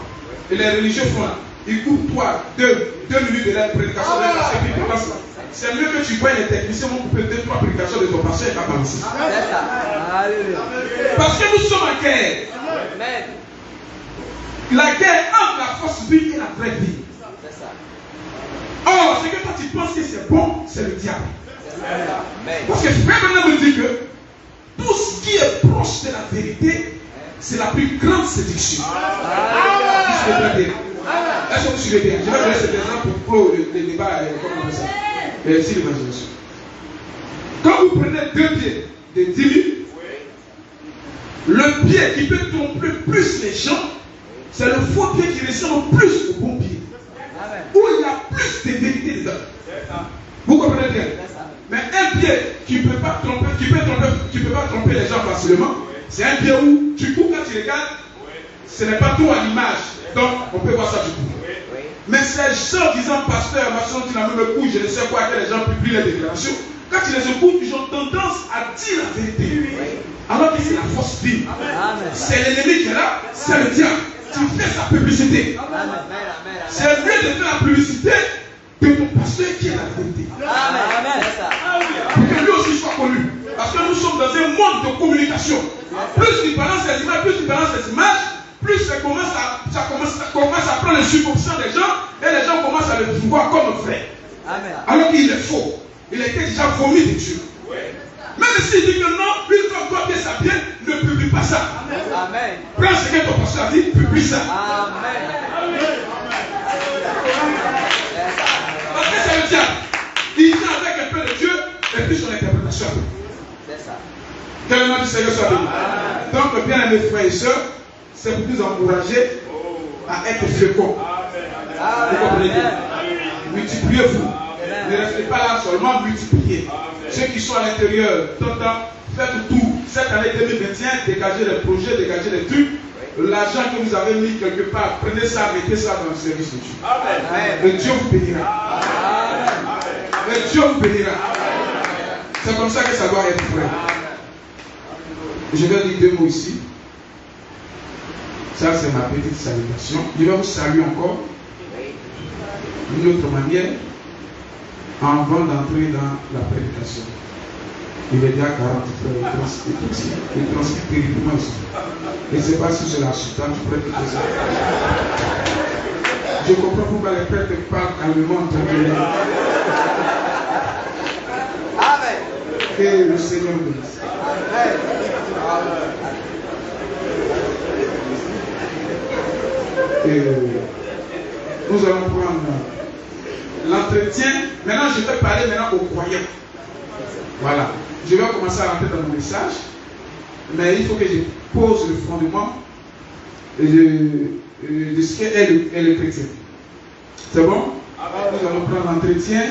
et les religieux font là. Ils coupent toi 2 minutes de la prédication de la sécurité. C'est mieux que tu vois les techniciens vont couper 2-3 prédications de ton pasteur et pas balancer. C'est ça. Alléluia. Parce que nous sommes en guerre. Amen. La guerre entre la force vive et la vraie vie. C'est ça. Or, ce que toi tu penses que c'est bon, c'est le diable. Amen. Parce que frère maintenant me dit que tout ce qui est proche de la vérité, c'est la plus grande séduction. Est-ce que vous suivez bien? Je vais donner cet exemple pour clore le débat, comment on appelle ça? Merci l'évangélisation. Quand vous prenez 2 pieds de 10 000, le pied qui peut tromper plus les gens, c'est le faux pied qui ressemble plus au bon pied. Où il y a plus de vérité dedans. Vous comprenez bien? Mais un pied qui ne peut pas tromper, qui peut pas tromper les gens facilement, c'est un pied où du coup quand tu regardes, ce n'est pas tout à l'image. Donc on peut voir ça du coup. Mais ces gens disant pasteur, maçon, tu n'as même le coup, je ne sais quoi, que les gens publient les déclarations. Quand tu les écoutes, ils ont tendance à dire la vérité. Alors que c'est la force vive. C'est l'ennemi qui est là, c'est le diable. Tu fais sa publicité. C'est mieux de faire la publicité de ton pasteur qui est la vérité. Pour que lui aussi soit connu. Parce que nous sommes dans un monde de communication. Plus tu balances les images, plus ça commence à prendre le subconscient des gens et les gens commencent à le voir comme un frère. Alors qu'il est faux. Il a été déjà vomi de Dieu. Même s'il dit que non, une comme toi qui est sapiens, ne publie pas ça. Amen. Prends ce que ton pasteur a dit, publie ça. Amen. Parce que c'est le diable. Il vient avec un peu de Dieu et puis son interprétation. C'est ça. Que le nom du Seigneur soit béni. Donc, bien aimés frères et sœurs, c'est pour nous encourager à être féconds. Vous comprenez bien? Multipliez-vous. Ne restez pas là seulement, multipliez. Ceux qui sont à l'intérieur, faites tout. Cette année 2021, dégagez les projets, dégagez les trucs. L'argent que vous avez mis quelque part, prenez ça, mettez ça dans le service de Dieu. Et Dieu vous bénira. Et Dieu vous bénira. C'est comme ça que ça doit être, frère. Je vais dire 2 mots ici. Ça, c'est ma petite salutation. Je vais vous saluer encore d'une autre manière avant d'entrer dans la prédication. Il est déjà 40 frères, il transmet terriblement ici. Et c'est pas si c'est la sultane, tu pourrais écouter ça. Je comprends pourquoi les prêtres parlent calmement entre eux. Amen. Que le Seigneur nous bénisse. Et nous allons prendre l'entretien. Maintenant, je vais parler maintenant aux croyants. Voilà. Je vais commencer à rentrer dans mon message. Mais il faut que je pose le fondement de ce qu'est le chrétien. C'est bon? Nous allons prendre l'entretien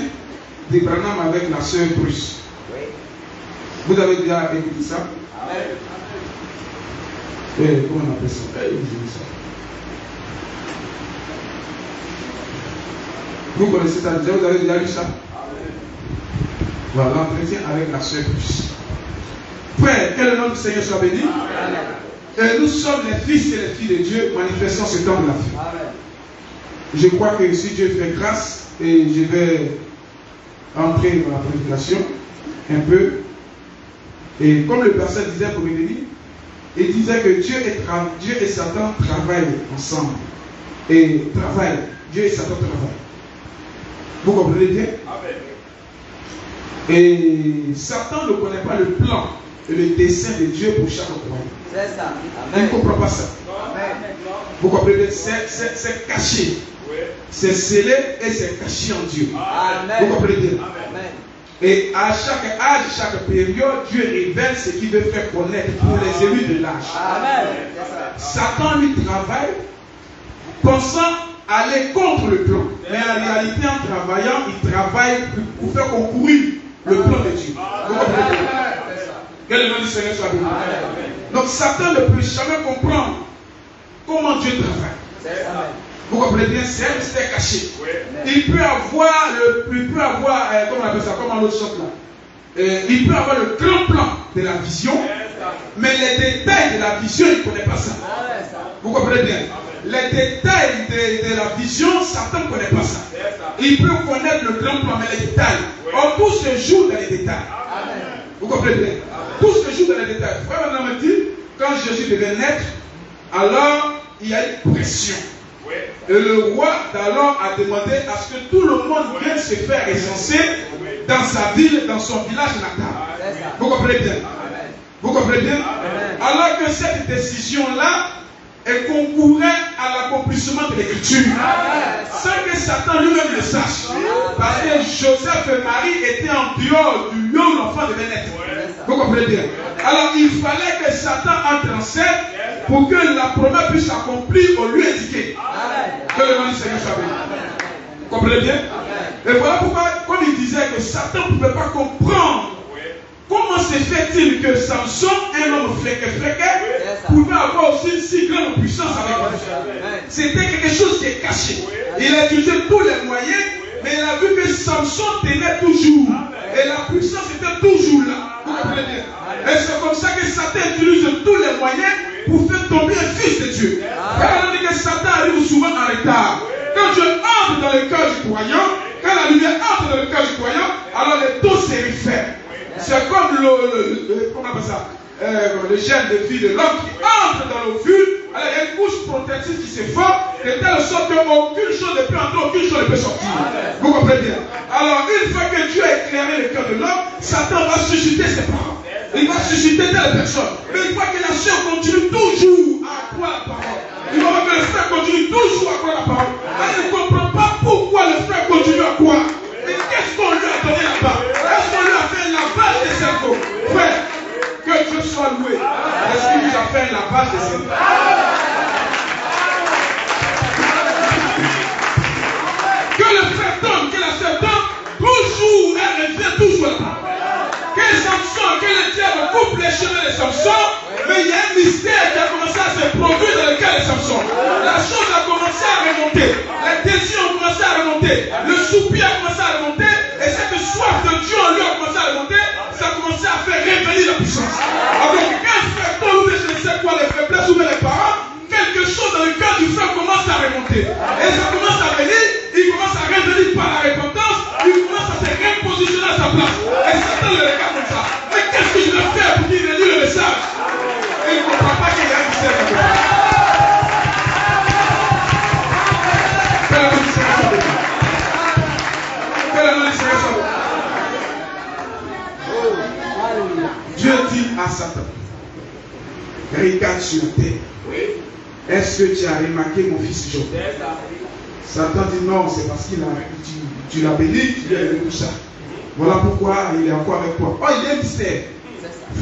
d'Abraham avec la sœur Bruce. Vous avez déjà écouté ça? Comment on appelle ça? Vous connaissez ça déjà, vous avez déjà lu ça? Voilà, l'entretien avec la sœur plus. Frère, que le nom du Seigneur soit béni. Et nous sommes les fils et les filles de Dieu manifestant ce temps de la fin. Je crois que si Dieu fait grâce, et je vais entrer dans la prédication un peu. Et comme le pasteur disait pour l'église, il disait que Dieu et Satan travaillent ensemble. Et travaillent. Dieu et Satan travaillent. Vous comprenez bien? Et Satan ne connaît pas le plan et le dessein de Dieu pour chaque croyant. C'est ça. Il ne comprend pas ça. Amen. Vous comprenez? C'est caché. C'est scellé et c'est caché en Dieu. Amen. Vous comprenez bien? Amen. Et à chaque âge, chaque période, Dieu révèle ce qu'il veut faire connaître pour les élus de l'âge. Amen. Satan lui travaille pensant aller contre le plan. Mais en réalité, en travaillant, il travaille pour faire concourir le plan de Dieu. Vous comprenez? Que le nom du Seigneur soit béni. Donc Satan ne peut jamais comprendre comment Dieu travaille. Vous comprenez bien, c'est un mystère caché. Il peut avoir comment on appelle ça, comme en autre sorte là. Il peut avoir le grand plan de la vision, mais les détails de la vision, il ne connaît pas ça. Vous comprenez bien? Les détails de la vision, Satan ne connaît pas ça. Il peut connaître le grand plan, mais les détails. Or, tout se joue dans les détails. Vous comprenez bien? Tout se joue dans les détails. Frère Madame me dit, quand Jésus devait naître, alors il y a une pression. Et le roi d'alors a demandé à ce que tout le monde vienne se faire recenser dans sa ville, dans son village natal. Vous comprenez bien? Vous comprenez bien? Alors que cette décision-là concourait à l'accomplissement de l'écriture. Sans que Satan lui-même le sache. Parce que Joseph et Marie étaient en dehors du lieu où l'enfant devait naître. Vous comprenez bien? Alors il fallait que Satan entre en scène pour que la promesse puisse s'accomplir au lieu indiqué. Que le nom du Seigneur soit béni. Vous comprenez bien? Et voilà pourquoi, comme il disait que Satan ne pouvait pas comprendre comment se fait-il que Samson, un homme fréqué, pouvait avoir aussi une si grande puissance avec lui. C'était quelque chose qui est caché. Il a utilisé tous les moyens, mais il a vu que Samson tenait toujours. Et la puissance était toujours là. Vous comprenez bien? Et c'est comme ça que Satan utilise tous les moyens pour faire tomber un fils de Dieu. Car on dit que Satan arrive souvent en retard. Quand Dieu entre dans le cœur du croyant, quand la lumière entre dans le cœur du croyant, alors les taux se referment. C'est comme comment on appelle ça? Le gène de vie de l'homme qui entre dans l'ovule. Alors il y a une couche protectrice qui se forme de telle sorte qu'aucune chose ne peut entrer, aucune chose ne peut sortir. Vous comprenez bien? Alors une fois que Dieu a éclairé le cœur de l'homme, Satan va susciter ses paroles. Il va susciter telle personne. Mais une fois que la sœur continue toujours à croire la parole, il va voir que le frère continue toujours à croire la parole. Il ne comprend pas pourquoi le frère continue à croire. Mais qu'est-ce qu'on lui a donné là-bas? Est-ce qu'on lui a fait un lavage des cerveaux? Frère, que Dieu soit loué. Est-ce qu'il nous a fait un lavage des cerveaux? Que le frère tombe, que la sœur tombe, toujours, elle revient toujours là-bas. Que Samson, que le diable coupe les cheveux de Samson, mais il y a un mystère qui a commencé à se produire dans le cas de Samson. La chose a commencé à remonter, les désirs ont commencé à remonter, le soupir a commencé à remonter, et cette soif de Dieu en lui a commencé à remonter, ça a commencé à faire révéler la puissance. Alors quand le frère tombe, je ne sais quoi, les faiblesses ou les parents, quelque chose dans le cœur du frère commence à remonter. Et ça commence à venir, il commence à revenir par la repentance, il commence à se repositionner à sa place. Et Satan le regarde comme ça. Mais qu'est-ce que je vais faire pour qu'il relie le message? Et il ne comprend pas qu'il y a un mystère comme ça. Que la main du Seigneur soit bénie. Que la main du Seigneur soit bénie. Dieu dit à Satan, regarde sur la terre. Est-ce que tu as remarqué mon fils Job? Satan dit non, c'est parce qu'il a, tu l'as béni, tu lui as donné tout ça. Voilà pourquoi il est encore avec toi. Oh, il y a un mystère.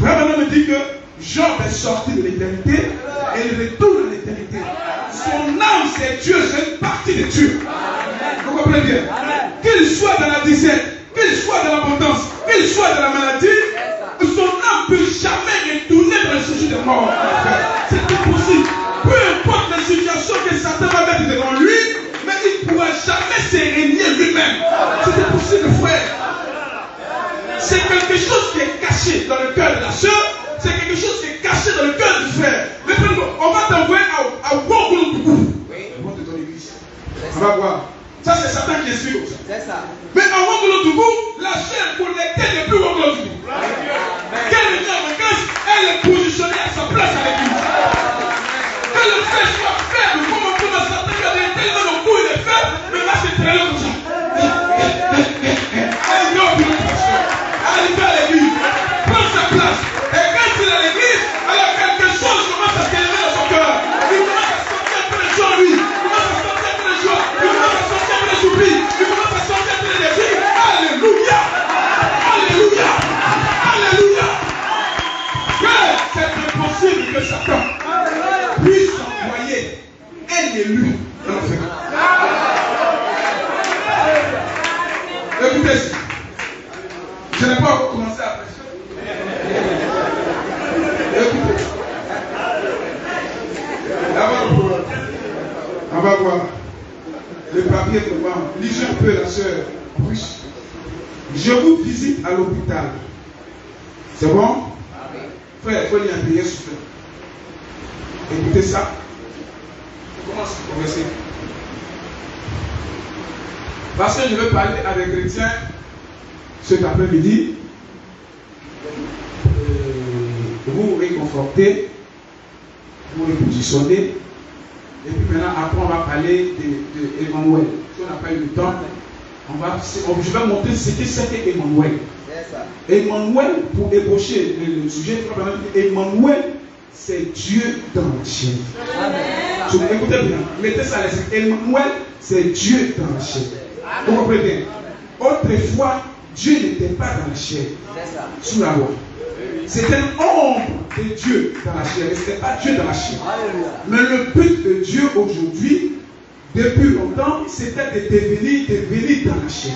Frère Manon me dit que Job est sorti de l'éternité et il retourne à l'éternité. Son âme, c'est Dieu, c'est une partie de Dieu. Vous comprenez bien? Qu'il soit dans la disette, qu'il soit dans l'abondance, qu'il soit dans la maladie, son âme ne peut jamais retourner dans le séjour des morts. C'est tout. caché dans le cœur de la sœur, c'est quelque chose qui est caché dans le cœur du frère. Mais on va t'envoyer à Wongolotougou. Ils vont te donner l'église. On va voir. Ça, c'est Satan qui explique comme ça. C'est ça. Mais à Wongolotougou, la chair connectée depuis Wongolotougou. Quand elle vient en vacances, elle est positionnée à sa place à l'église. Que le frère soit faible, comme on peut dans Satan, il a tellement le cou, il est faible, mais là c'est très long comme ça. Elle vient au bureau de pasteur. Elle vient à l'église. Prend sa place. Et quand il est à l'église, alors quelque chose commence à s'élever dans son cœur. Il commence à sentir un peu de joie en lui. Il commence à sentir un peu de joie. Il commence à sentir un peu de soupir. Il commence à sentir un peu d'énergie. Alléluia. Alléluia. Alléluia. Mais c'est impossible que Satan puisse envoyer un élu dans l'enfer. Écoutez, je n'ai pas encore commencé à prêcher. Écoutez. On va voir. Le papier de moi. Lisez un peu la sœur. Je vous visite à l'hôpital. C'est bon? Frère, il faut lire un billet sur ça. Écoutez ça. Je commence à progresser. Parce que je veux parler avec les chrétiens cet après-midi. Vous réconforter, vous repositionner. Et puis maintenant, après, on va parler d'Emmanuel. Si on n'a pas eu le temps, je vais montrer ce que c'est qu'Emmanuel. Emmanuel, pour ébaucher le sujet, Emmanuel, c'est Dieu dans la chair. Écoutez bien, mettez ça à l'esprit. Emmanuel, c'est Dieu dans la chair. Vous comprenez bien? Autrefois, Dieu n'était pas dans la chair, sous la loi. C'était une ombre de Dieu dans la chair, mais ce n'était pas Dieu dans la chair. Mais le but de Dieu aujourd'hui, depuis longtemps, c'était de devenir dans la chair.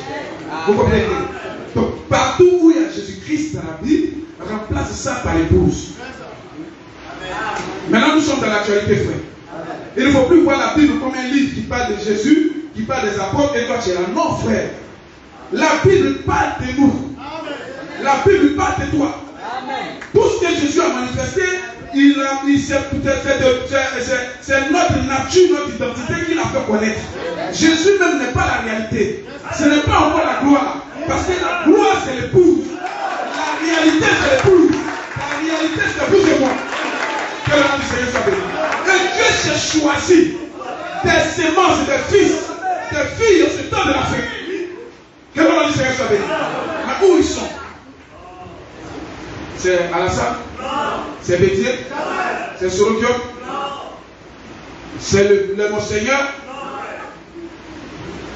Vous comprenez bien? Donc, partout où il y a Jésus-Christ dans la Bible, remplace ça par l'épouse. Maintenant, nous sommes dans l'actualité, frère. Il ne faut plus voir la Bible comme un livre qui parle de Jésus, qui parle des apôtres, et toi tu es là. Non, frère. La Bible parle de nous. La Bible parle de toi. Tout ce que Jésus a manifesté, c'est notre nature, notre identité qu'il a fait connaître. Jésus même n'est pas la réalité. Ce n'est pas encore la gloire. Parce que la gloire, c'est l'épouse. La réalité, c'est l'épouse. La réalité, c'est l'épouse et moi. Que le nom du Seigneur soit béni. Et Dieu s'est choisi des semences et des fils, des filles en ce temps de l'Afrique. Que le nom du Seigneur soit béni. Mais où ils sont? C'est Alassane? C'est Bédier? C'est Sorokyo? C'est le Monseigneur?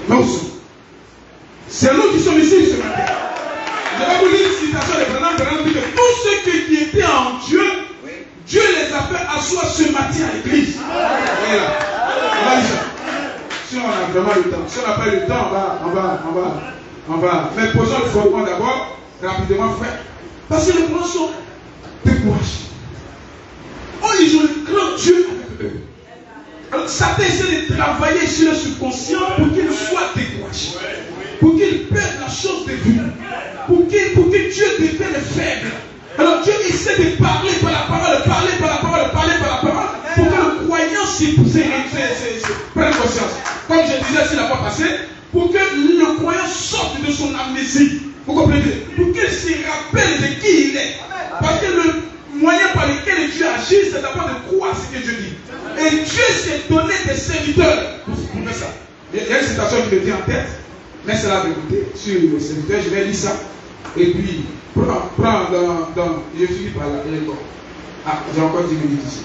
Mais où sont? C'est nous qui sommes ici ce matin. Je vais vous lire une citation de Branham dit que tous ceux qui étaient en Dieu, Dieu les a fait asseoir ce matin à l'église. Voilà. On va lire ça. Si on a vraiment le temps. Si on n'a pas le temps, on va. Mais posons le fondement d'abord, rapidement, frère. Parce que les gens sont découragés. Oh, ils ont un grand Dieu avec eux. Alors, Satan essaie de travailler sur le subconscient pour qu'il soit découragé. Pour qu'il perde la chose de vue. Pour que Dieu devienne faible. Alors Dieu essaie de parler par la parole, pour que le croyant prenne conscience. Comme je disais la fois passée, pour que le croyant sorte de son amnésie. Vous comprenez? Pour qu'il se rappelle de qui il est. Parce que le moyen par lequel Dieu agit, c'est d'abord de croire ce que Dieu dit. Et Dieu s'est donné des serviteurs pour faire ça. Il y a une citation qui me vient en tête, mais c'est la vérité sur les serviteurs. Je vais lire ça. Et puis, prends dans. Je finis par là. Ah, j'ai encore 10 minutes ici.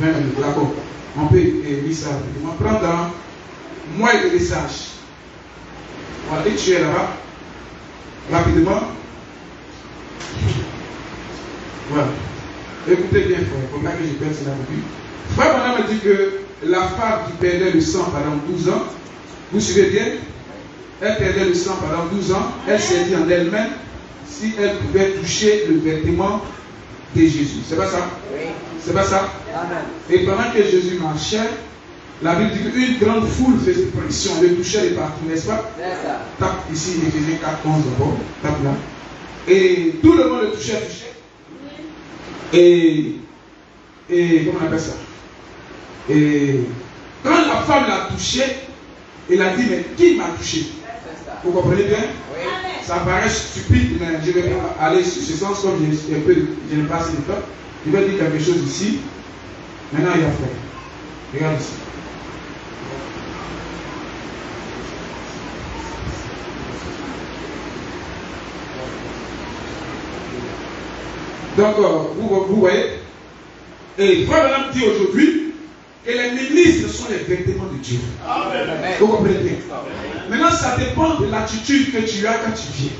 20 minutes, d'accord. On peut lire ça rapidement. Prends dans moi et les sages. Voilà, et tu es là-bas. Rapidement. Voilà. Écoutez bien, frère. Il ne faut pas que je perde cela depuis. Frère Madame me dit que la femme qui perdait le sang pendant 12 ans, vous suivez bien? Elle perdait le sang pendant 12 ans. Elle s'est dit en elle-même si elle pouvait toucher le vêtement de Jésus. C'est pas ça? Oui. C'est pas ça? Amen. Et pendant que Jésus marchait, la Bible dit qu'une grande foule faisait pression, le touchait de partout, n'est-ce pas? C'est ça. Tape ici, Éphésiens 4, 11 d'abord. Tape là. Et tout le monde le touchait. Et comment on appelle ça? Et quand la femme l'a touché, elle a dit, mais qui m'a touché? Vous comprenez bien? Oui. Ça paraît stupide, mais je vais aller sur ce sens comme je n'ai pas assez de temps. Je vais dire quelque chose ici. Maintenant, il y a fait. Regarde ici. Donc, vous voyez, et Frère Branham dit aujourd'hui que les ministres sont les vêtements de Dieu. Amen. Vous comprenez bien? Maintenant, ça dépend de l'attitude que tu as quand tu viens.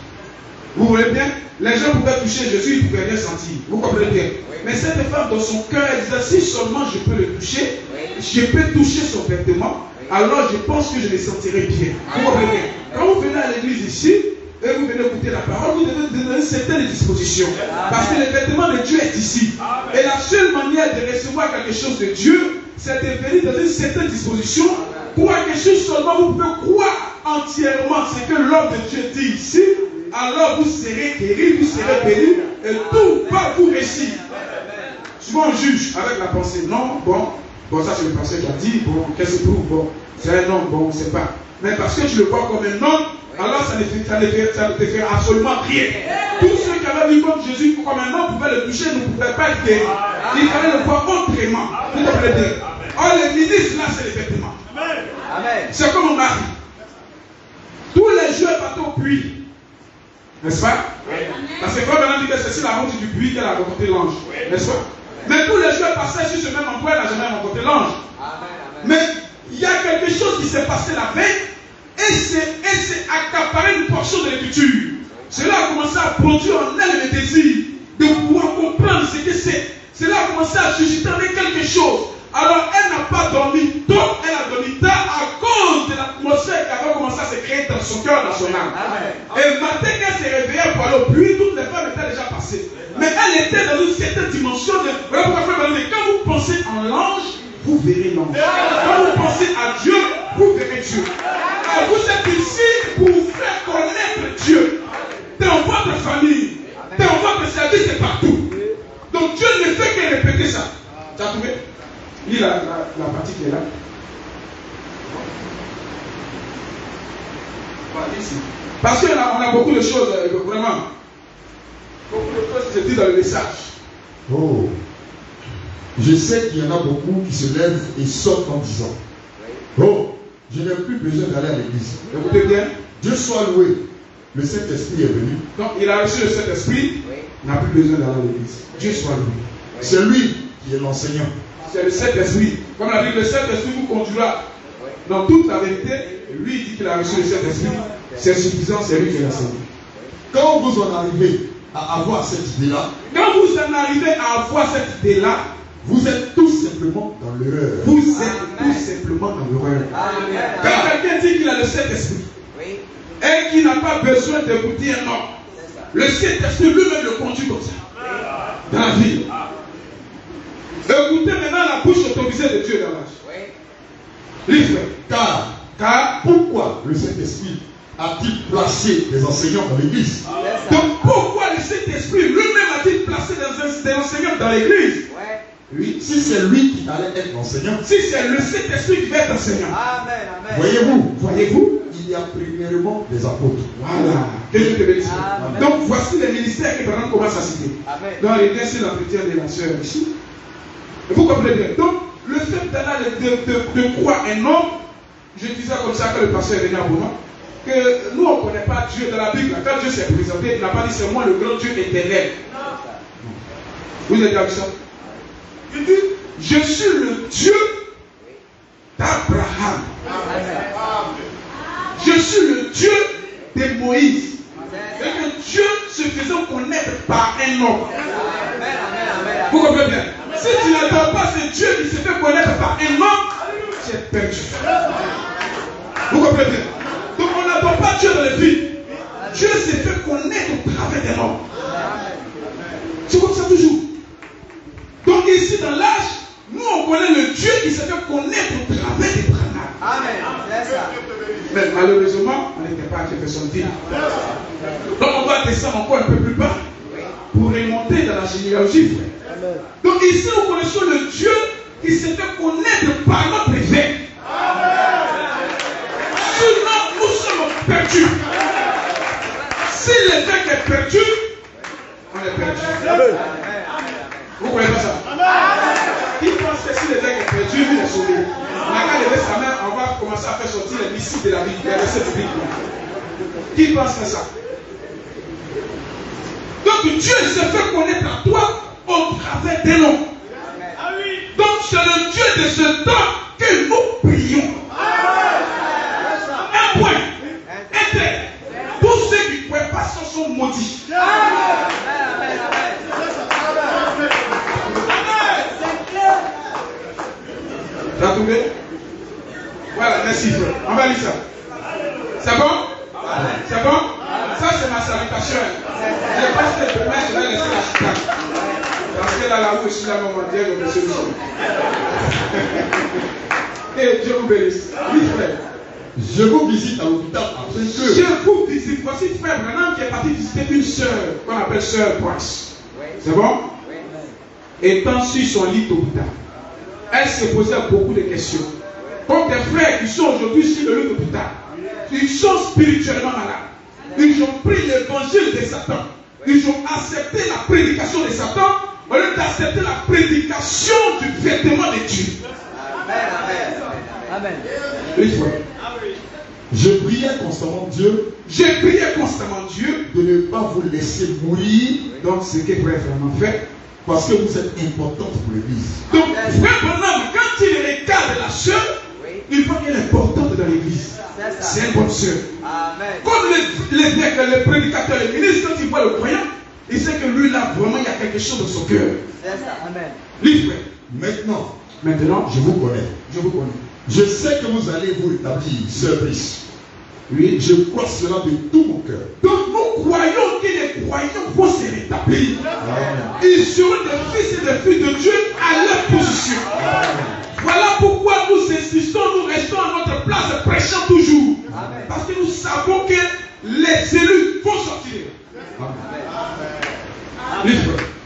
Vous voyez bien? Les gens pouvaient toucher Jésus, ils ne pouvaient rien sentir. Vous comprenez bien? Mais cette femme, dans son cœur, elle disait, si seulement je peux le toucher, je peux toucher son vêtement, alors je pense que je me sentirai bien. Vous comprenez bien? Quand vous venez à l'église ici, et vous venez écouter la parole, vous devez donner une certaine disposition. Parce que le vêtement de Dieu est ici. Et la seule manière de recevoir quelque chose de Dieu, c'est de venir dans une certaine disposition. Pour quelque chose seulement, vous pouvez croire entièrement ce que l'homme de Dieu dit ici. Alors vous serez guéris, vous serez bénis, et tout va vous réussir. Souvent on juge avec la pensée. Non, bon, ça c'est le pasteur qui a dit, bon, qu'est-ce que c'est pour? Bon, c'est un homme, bon, on ne sait pas. Mais parce que tu le vois comme un homme, alors ça ne te fait absolument rien. Tous ceux qui avaient vu comme Jésus comme un homme pouvaient le toucher, ne pouvaient pas être guéris. Il fallait le voir autrement. Vous comprenez? Or les ministres là, c'est les vêtements. C'est comme mon mari. Tous les jours partent au puits. N'est-ce pas? Parce que quand on dit que c'est sur la route du puits qu'elle a rencontré l'ange. N'est-ce pas? Mais tous les jours passaient sur ce même endroit, elle n'a jamais rencontré l'ange. Mais il y a quelque chose qui s'est passé la veille. Et c'est accaparé une portion de l'écriture. Cela a commencé à produire en elle le désir de pouvoir comprendre ce que c'est. Cela a commencé à susciter quelque chose. Alors elle n'a pas dormi tôt, elle a dormi tard à cause de l'atmosphère qui avait commencé à se créer dans son cœur, dans son âme. Et le matin qu'elle s'est réveillée pour aller au puits, toutes les femmes étaient déjà passées. Mais elle était dans une certaine dimension de... Voilà pourquoi quand vous pensez en l'ange, vous verrez l'ange. Quand vous pensez à Dieu, vous verrez Dieu. Alors vous êtes ici pour vous faire connaître Dieu. Dans votre famille, dans votre service et partout. Donc Dieu ne fait que répéter ça. Tu as trouvé? Lis la partie qui est là. Voilà, ici. Parce qu'on a beaucoup de choses, vraiment. Beaucoup de choses qui se disent dans le message. Oh. Je sais qu'il y en a beaucoup qui se lèvent et sortent en disant, oh, je n'ai plus besoin d'aller à l'église. Écoutez bien. Dieu soit loué. Le Saint-Esprit est venu. Donc il a reçu le Saint-Esprit. Il n'a plus besoin d'aller à l'église. Dieu soit loué. C'est lui qui est l'enseignant. C'est le Saint-Esprit. Comme la Bible, le Saint-Esprit vous conduira dans toute la vérité. Lui dit qu'il a reçu le Saint-Esprit. C'est suffisant, c'est lui qui est l'enseignant. Quand vous en arrivez à avoir cette idée-là, vous êtes tout simplement dans l'erreur. Vous êtes tout simplement dans l'erreur. Quand quelqu'un dit qu'il a le Saint-Esprit et qu'il n'a pas besoin d'écouter un homme, le Saint-Esprit lui-même le conduit comme ça dans la vie. Écoutez maintenant la bouche autorisée de Dieu dans l'âge. Livre. Car pourquoi le Saint-Esprit a-t-il placé des enseignants dans l'église? Donc pourquoi le Saint-Esprit lui-même a-t-il placé des enseignants dans l'église? Oui, si c'est lui qui allait être enseignant. Si c'est le Saint-Esprit qui va être enseignant. Voyez-vous, il y a premièrement des apôtres. Voilà. Que Dieu te bénisse. Donc voici les ministères que Branham commence à citer. Dans les liens, c'est l'entretien de la sœur ici. Vous comprenez bien. Donc, le fait de croire un homme, je disais comme ça que le pasteur est venu à moment, que nous on ne connaît pas Dieu dans la Bible. Quand Dieu s'est présenté, il n'a pas dit c'est moi le grand Dieu éternel. Vous avez vu ça? Il dit, je suis le Dieu d'Abraham. Je suis le Dieu de Moïse. C'est que Dieu se faisant connaître par un homme. Vous comprenez bien? Si tu n'attends pas ce Dieu qui se fait connaître par un homme, tu es perdu. Vous comprenez bien? Donc on n'attend pas Dieu dans les vies. Dieu s'est fait connaître au travers d'un homme. C'est comme ça toujours. Donc ici dans l'âge, nous on connaît le Dieu qui s'est fait connaître au travers des Branham. Amen. Mais malheureusement, on n'était pas à Jefferson Ville. Donc on va descendre encore un peu plus bas pour remonter dans la généalogie, frère. Donc ici, nous connaissons le Dieu qui s'est fait connaître par notre évêque. Sinon, nous sommes perdus. Si l'évêque est perdu, on est perdu. Vous ne croyez pas ça? Qui pense que si l'évêque est perdu, il est sauvé? On a qu'à lever sa main, on va commencer à faire sortir les missiles de la Bible, les versets bibliques. Qui pense que ça? Donc Dieu s'est fait connaître à toi au travers des noms. Donc c'est le Dieu de ce temps que nous prions. Un point, un trait. Tous ceux qui ne croient pas sont maudits. Tu as trouvé? Voilà, merci frère. On va lire ça. C'est bon? C'est bon? Ça c'est ma salutation. Je pense que demain je vais laisser la chicane. Parce que là où je suis là, on va dire que monsieur Michel. Et Dieu vous bénisse. Oui frère. Je vous visite à l'hôpital après que... Je vous visite. Voici frère Branham qui est parti visiter une sœur qu'on appelle sœur Price. C'est bon? Étant sur son lit d'hôpital, elle se posait beaucoup de questions. Comme des frères qui sont aujourd'hui sur le lit d'hôpital, ils sont spirituellement malades. Ils ont pris l'évangile de Satan. Ils ont accepté la prédication de Satan au lieu d'accepter la prédication du vêtement de Dieu. Amen. Oui, frère. Je priais constamment Dieu. J'ai prié constamment Dieu de ne pas vous laisser mourir. Donc, ce que frère vraiment fait. Parce que vous êtes importante pour l'église. Donc, frère Branham, quand il regarde la sœur, il voit qu'elle est importante dans l'église. C'est une bonne sœur. Comme les prédicateurs, les ministres, quand ils voient le croyant, ils savent que lui là, vraiment, il y a quelque chose dans son cœur. Amen. Lui, frère. Maintenant, je vous connais. Je vous connais. Je sais que vous allez vous rétablir, sœur Brice. Oui, je crois cela de tout mon cœur. Donc nous croyons que les croyants vont se rétablir. Ils seront des fils et des filles de Dieu à leur position. Voilà pourquoi nous insistons, nous restons à notre place prêchant toujours. Parce que nous savons que les élus vont sortir.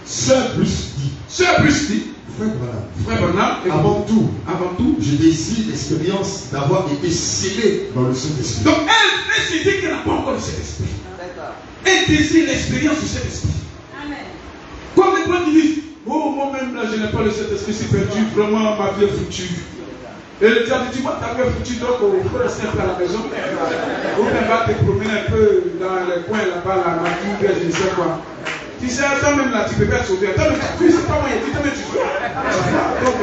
Sœur Brice dit. Sœur Brice dit. Frère Branham, avant tout, je désire l'expérience d'avoir été scellé dans le Saint-Esprit. Donc elle se dit qu'elle n'a pas encore le Saint-Esprit. Elle désire l'expérience du Saint-Esprit. Comme les gens qui disent, oh moi-même là je n'ai pas le Saint-Esprit, c'est perdu, vraiment ma vie est foutue. Et le diable dit, moi ta vie est foutue, donc il faut rester un peu à la maison. Ou bien va te promener un peu dans les coins là-bas, la magie, je ne sais quoi. Tu sais, toi-même là, tu peux pas te sauver. Toi-même, tu sais pas moi, il dit, toi-même, tu vois. Donc,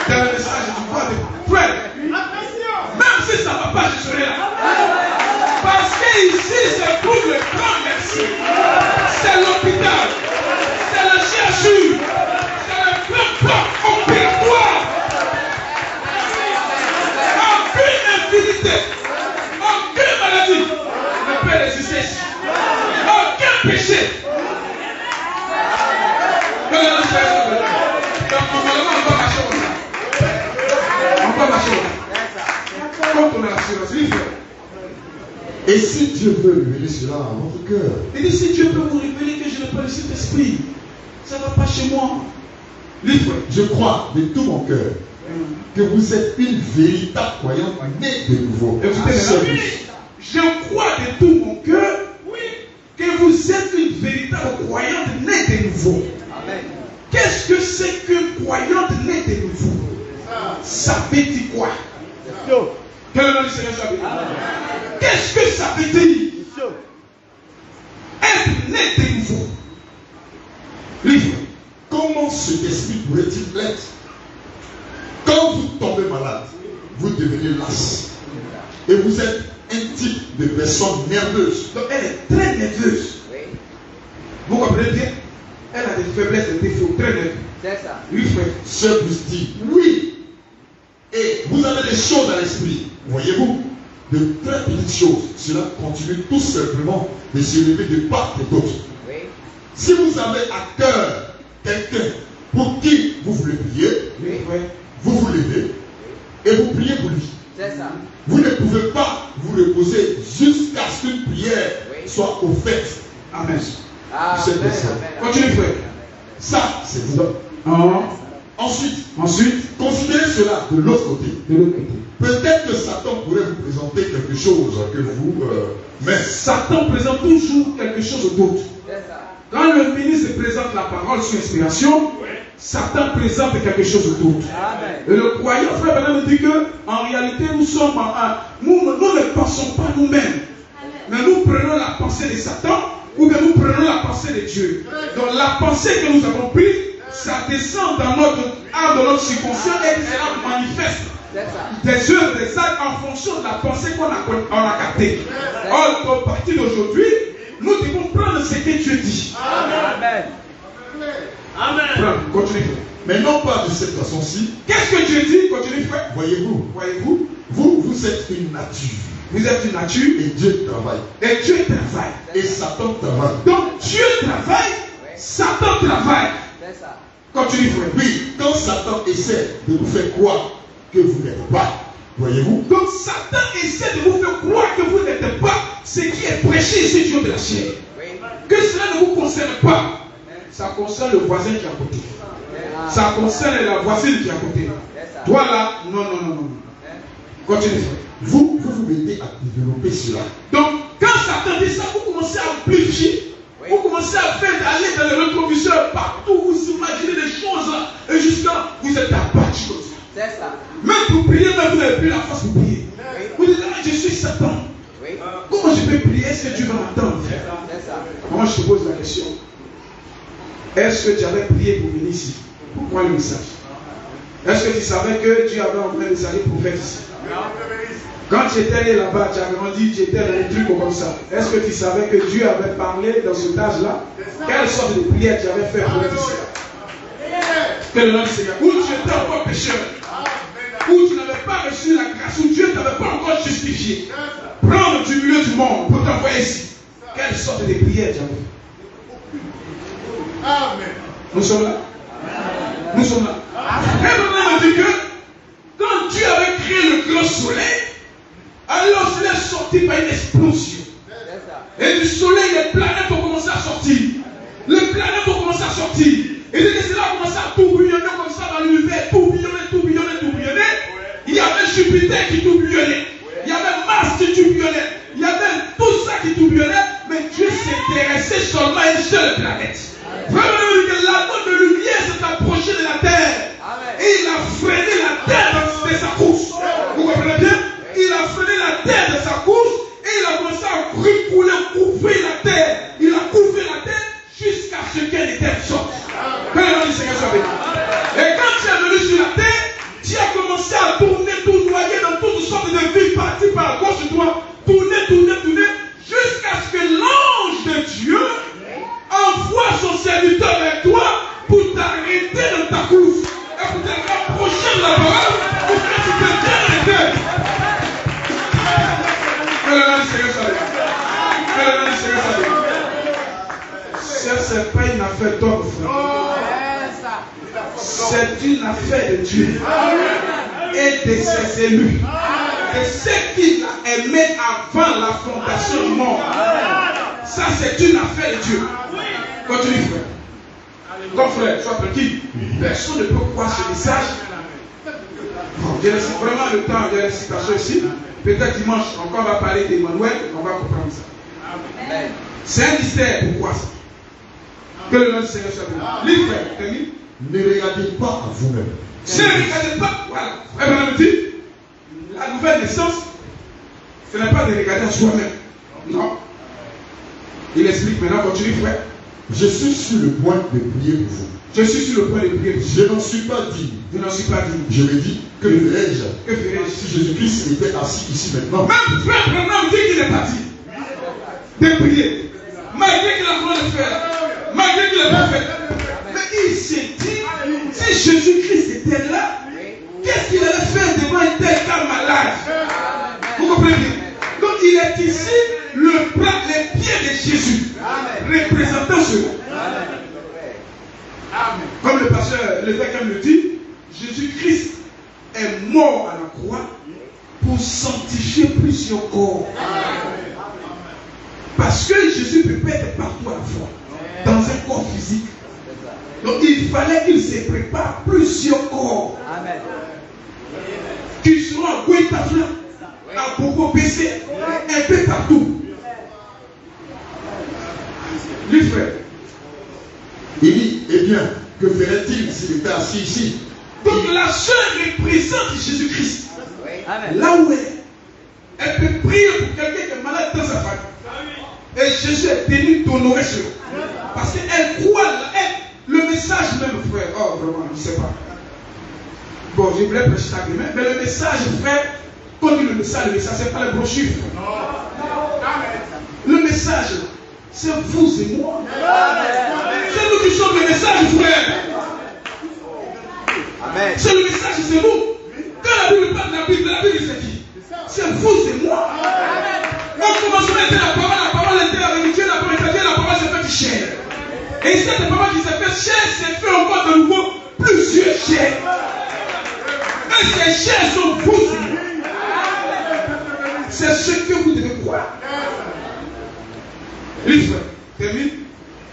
dans le message, tu vois, frère, même si ça ne va pas, je serai là. Parce que ici, c'est pour le grand merci. C'est l'hôpital, c'est le chercheur, c'est le grand porte opératoire. Aucune infinité, aucune maladie ne peut résister. Aucun péché. Et si Dieu veut révéler cela à votre cœur, il dit si Dieu peut vous révéler que je n'ai pas le Saint-Esprit, ça ne va pas chez moi. Je crois de tout mon cœur que vous êtes une véritable croyante née de nouveau. Je crois de tout mon cœur que vous êtes une véritable croyante née de nouveau. Qu'est-ce que c'est qu'une croyante née de nouveau? Ça veut dire quoi? Quel est le nom du Seigneur? Qu'est-ce que ça veut dire? Être né de nouveau. Livre. Comment cet esprit pourrait-il l'être? Quand vous tombez malade, vous devenez lasse. Et vous êtes un type de personne nerveuse. Donc elle est très nerveuse. Vous comprenez bien? Elle a des faiblesses, des défauts très nerveux. C'est ça. Oui, frère. Sœur vous dit oui. Et vous avez des choses à l'esprit. Voyez-vous, de très petites choses. Cela continue tout simplement de se lever de part et d'autre. Oui. Si vous avez à cœur quelqu'un pour qui vous voulez prier, Oui, frère. vous vous levez et vous priez pour lui. C'est ça. Vous ne pouvez pas vous reposer jusqu'à ce qu'une prière soit offerte. Amen. Cette personne. Continue, frère. Ça, c'est vous. Ensuite, considérez cela de l'autre côté. Peut-être que Satan pourrait vous présenter quelque chose que vous... mais Satan présente toujours quelque chose d'autre. Quand le ministre présente la parole sur inspiration, Satan présente quelque chose d'autre. Et le croyant, frère Branham, nous dit que en réalité, nous sommes nous ne pensons pas nous-mêmes, mais nous prenons la pensée de Satan ou bien nous prenons la pensée de Dieu. Donc la pensée que nous avons prise, ça descend dans notre âme, dans notre subconscient et cela manifeste des œuvres, des actes en fonction de la pensée qu'on a captée. Or, à partir d'aujourd'hui, nous devons prendre ce que Dieu dit. Amen. Amen. Continue. Mais non pas de cette façon-ci. Qu'est-ce que Dieu dit? Continue, frère. Voyez-vous, vous êtes une nature. Vous êtes une nature. Et Dieu travaille. Et Dieu travaille. Et Satan travaille. Donc Dieu travaille, Satan travaille. Continue, frère. Oui, quand Satan essaie de vous faire croire que vous n'êtes pas, voyez-vous. Donc Satan essaie de vous faire croire que vous n'êtes pas ce qui est prêché ici du haut de la chair. Que cela ne vous concerne pas. Ça concerne le voisin qui est à côté. Ça concerne la voisine qui est à côté. Toi là, non. Continue, frère. Vous mettez à développer cela. Donc, quand Satan dit ça, vous commencez à amplifier. Vous commencez à faire aller dans le rétroviseur partout. Vous imaginez des choses et jusqu'à vous êtes abattu comme ça. C'est ça. Même pour prier, même vous n'avez plus la force pour prier. Vous dites, je suis Satan. Comment je peux prier? Est-ce que Dieu va m'entendre? Moi, je te pose la question. Est-ce que tu avais prié pour venir ici? Pourquoi le message? Est-ce que tu savais que Dieu avait envoyé un messager prophète ici? Quand tu étais né là-bas, tu as grandi, tu étais dans les trucs comme ça. Est-ce que tu savais que Dieu avait parlé dans cet âge-là? Quelle sorte de prière tu avais fait pour être ici? Que le nom du Seigneur. Où tu étais encore pécheur, où tu n'avais pas reçu la grâce, où Dieu ne t'avait pas encore justifié. Prendre du milieu du monde pour t'envoyer ici. Quelle sorte de prière tu avais fait? Amen. Nous sommes là. Nous sommes là. Et maintenant, on dit que quand Dieu avait créé le grand soleil, alors cela est sorti par une explosion. Et du soleil, les planètes ont commencé à sortir. Les planètes ont commencé à sortir. Et dès que cela a commencé à tourbillonner comme ça dans l'univers, tourbillonner. Il y avait Jupiter qui tourbillonnait. Il y avait Mars qui tourbillonnait. Il y avait tout ça qui tourbillonnait. Mais Dieu s'intéressait seulement à une seule planète. Vraiment, l'anneau de lumière s'est approché de la terre. Et il a freiné la terre de sa course. Vous comprenez bien? Il a freiné la terre de sa course et il a commencé à couvrir la terre. Il a couvert la terre jusqu'à ce qu'elle était sorte. Et quand tu es venu sur la terre, tu as commencé à tourner, tournoyer dans toutes sortes de vies, parti par gauche de toi, tourner, jusqu'à ce que l'ange de Dieu envoie son serviteur vers toi pour t'arrêter dans ta course et pour te rapprocher de la parole pour que tu te tiennes arrêté. Ce n'est pas une affaire d'homme, frère. C'est une affaire de Dieu et de ses élus, de ceux qu'il a aimés avant la fondation du monde. Ça, c'est une affaire de Dieu. Continue, frère. Ton frère, sois tranquille. Personne ne peut croire ce message. Je laisse vraiment le temps de la citation ici. Peut-être dimanche, encore on va parler d'Emmanuel, on va comprendre ça. C'est un mystère, pourquoi ça? Que le nom du Seigneur soit béni. Livre, frère, ne regardez pas à vous-même. Ne regardez pas, voilà. Frère, me dit, la nouvelle naissance, ce n'est pas de regarder à soi-même. Non. Il explique maintenant, continue, frère. Je suis sur le point de prier pour vous. Je suis sur le point de prier pour vous. Je n'en suis pas digne. Je n'en suis pas digne. Je me dis, que ferais-je si Jésus-Christ était assis ici maintenant? Même frère Branham dit qu'il est parti de prier. Malgré qu'il a besoin de faire. Malgré qu'il est prophète. Mais il s'est dit, si Jésus-Christ était là, qu'est-ce qu'il allait faire devant un tel cas malade? Vous comprenez? Donc il est ici les pieds de Jésus, représentant cela. Comme le pasteur Lévesque me dit, Jésus-Christ est mort à la croix pour sanctifier plusieurs corps. Parce que Jésus peut être partout à la fois, dans un corps physique. Donc il fallait qu'il se prépare plusieurs corps. Amen. Qui seront à Gouetafla, à Boko PC, un peu partout. Les frères. Il dit, eh bien, que ferait-il s'il était assis ici? Donc la sœur représente Jésus-Christ. Amen. Là où elle peut prier pour quelqu'un qui est malade dans sa famille. Et Jésus est tenu d'honorer cela. Parce qu'elle croit, le message même, frère. Oh, vraiment, je ne sais pas. Bon, je voulais prêcher ça demain, mais le message, frère, quand on dit le message, ce n'est pas le brochure. Le message, c'est vous et moi. C'est nous qui sommes le message, frère. Amen. C'est le message, c'est nous. Quand la Bible parle de la Bible c'est qui? C'est vous et moi. Au commencement était la parole était avec Dieu, la parole était Dieu, la parole s'est faite chair. Et cette parole qui s'est faite chair s'est fait encore de nouveau plusieurs chairs. Et ces chairs sont vous et moi. C'est ce que vous devez croire. Les frères, termine.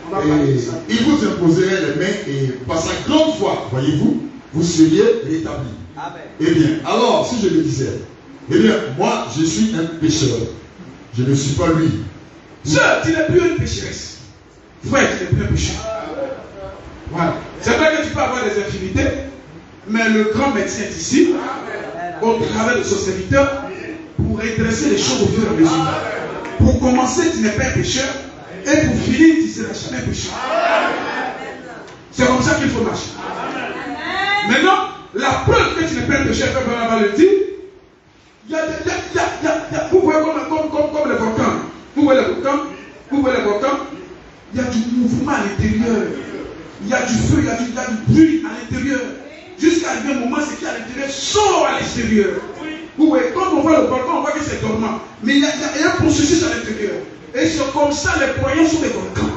On va parler de ça. Il vous imposerait les mains et par sa grande foi, voyez-vous, vous seriez rétablis. Amen. Eh bien, alors, si je le disais, eh bien, moi, je suis un pécheur. Je ne suis pas lui. Sœur, tu n'es plus une pécheresse. Frère, tu n'es plus un pécheur. Voilà. C'est vrai que tu peux avoir des infinités, mais le grand médecin est ici, au travers de son serviteur, pour redresser les choses au fur et à mesure. Pour commencer, tu n'es pas un pécheur, et pour finir, tu ne seras jamais un pécheur. C'est comme ça qu'il faut marcher. Maintenant, la preuve que tu n'es pas un pécheur, Frère va le dire, vous voyez comme le volcan. Vous voyez le volcan, il y a du mouvement à l'intérieur. Il y a du feu, il y a du bruit à l'intérieur. Jusqu'à un moment, ce qui est à l'intérieur sort à l'extérieur. Vous voyez, quand on voit le volcan, on voit que c'est dormant. Mais il y a un processus à l'intérieur. Et c'est comme ça les croyants sont des volcans.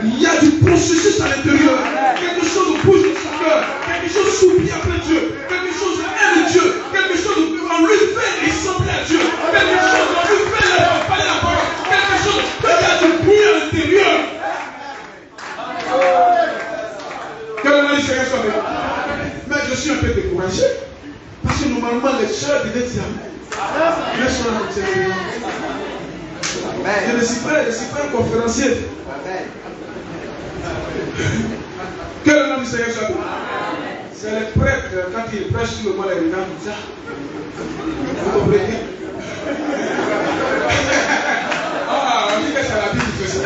Il y a du processus à l'intérieur. Quelque chose bouge dans son cœur. Quelque chose s'oublie après Dieu. Quelque chose aime Dieu. Quelque chose en lui fait ressembler à Dieu. Quelque chose en lui fait parler la parole. Quelque chose qu'il y a du bruit à l'intérieur. Que le nom du Seigneur soit béni. Mais je suis un peu découragé. Parce que normalement les sœurs devaient dire Amen. Les sœurs, je ne suis pas un conférencier. Que le nom du Seigneur soit béni. C'est les prêtres, quand ils prêchent sur le mot, les regardent comme ça. Vous comprenez? Ah, on dit que c'est la Bible qui fait ça.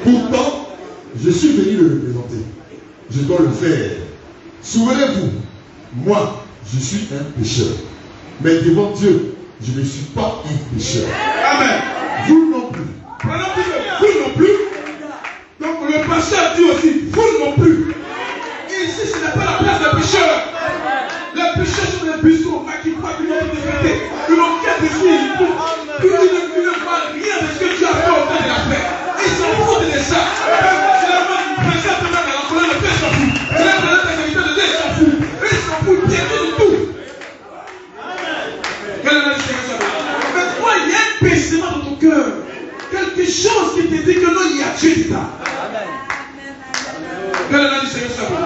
Pourtant, je suis venu le représenter. Je dois le faire. Souvenez-vous, moi, je suis un pécheur. Mais devant Dieu, je ne suis pas un pécheur. Amen. Vous non plus. Vous non plus. Donc le pasteur dit aussi, vous non plus. Et ici, ce n'est pas la place des pécheurs. Les pécheurs sont des buissons qui croient qu'ils ont été traités. Ils n'ont qu'à décider. Ils ne voient rien de ce que tu as fait au temps de la paix. Ils s'en foutent de ça. C'est la mort du président de la colonne de paix, s'en fout. C'est la colonne des serviteurs de Dieu, ils s'en foutent. Ils s'en foutent bien de tout. Quel est le Seigneur? Mais toi, il y a un pincement dans ton cœur. Quelque chose qui te dit que non, il y a Dieu là. Que le nom du Seigneur soit béni.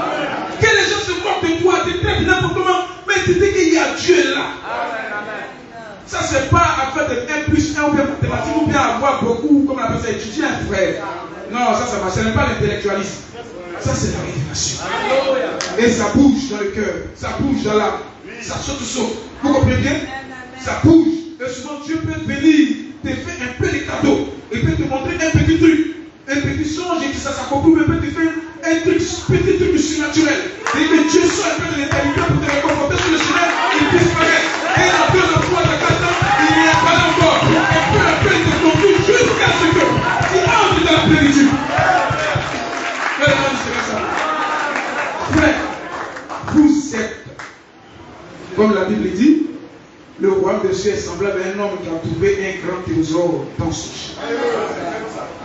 Que les gens se moquent de toi, te traitent n'importe comment, mais tu dis qu'il y a Dieu là. Ça, c'est pas affaire de 1 plus 1 ou bien mathématiques ou bien avoir beaucoup, comme on appelle ça, étudier un frère. Non, ça marche. Ce n'est pas l'intellectualisme. Ça, c'est la révélation. Et ça bouge dans le cœur, ça bouge dans l'âme, ça saute. Vous comprenez bien? Ça bouge. Et souvent, Dieu peut venir te faire un peu de cadeau. Il peut te montrer un petit truc. Un petit songe et que ça s'accomplit, mais peut te faire un petit truc surnaturel. Et que Dieu soit un peu de l'éternité pour te réconforter sur le chemin, il disparaît. Et la deux, la trois, la quatre ans, il n'y a pas encore. Et peu à peu, il te conduit jusqu'à ce que tu entres dans la plénitude. Que le nom du Seigneur soit. Frère, vous êtes, comme la Bible dit, le roi de cieux est semblable à un homme qui a trouvé un grand trésor dans son champ.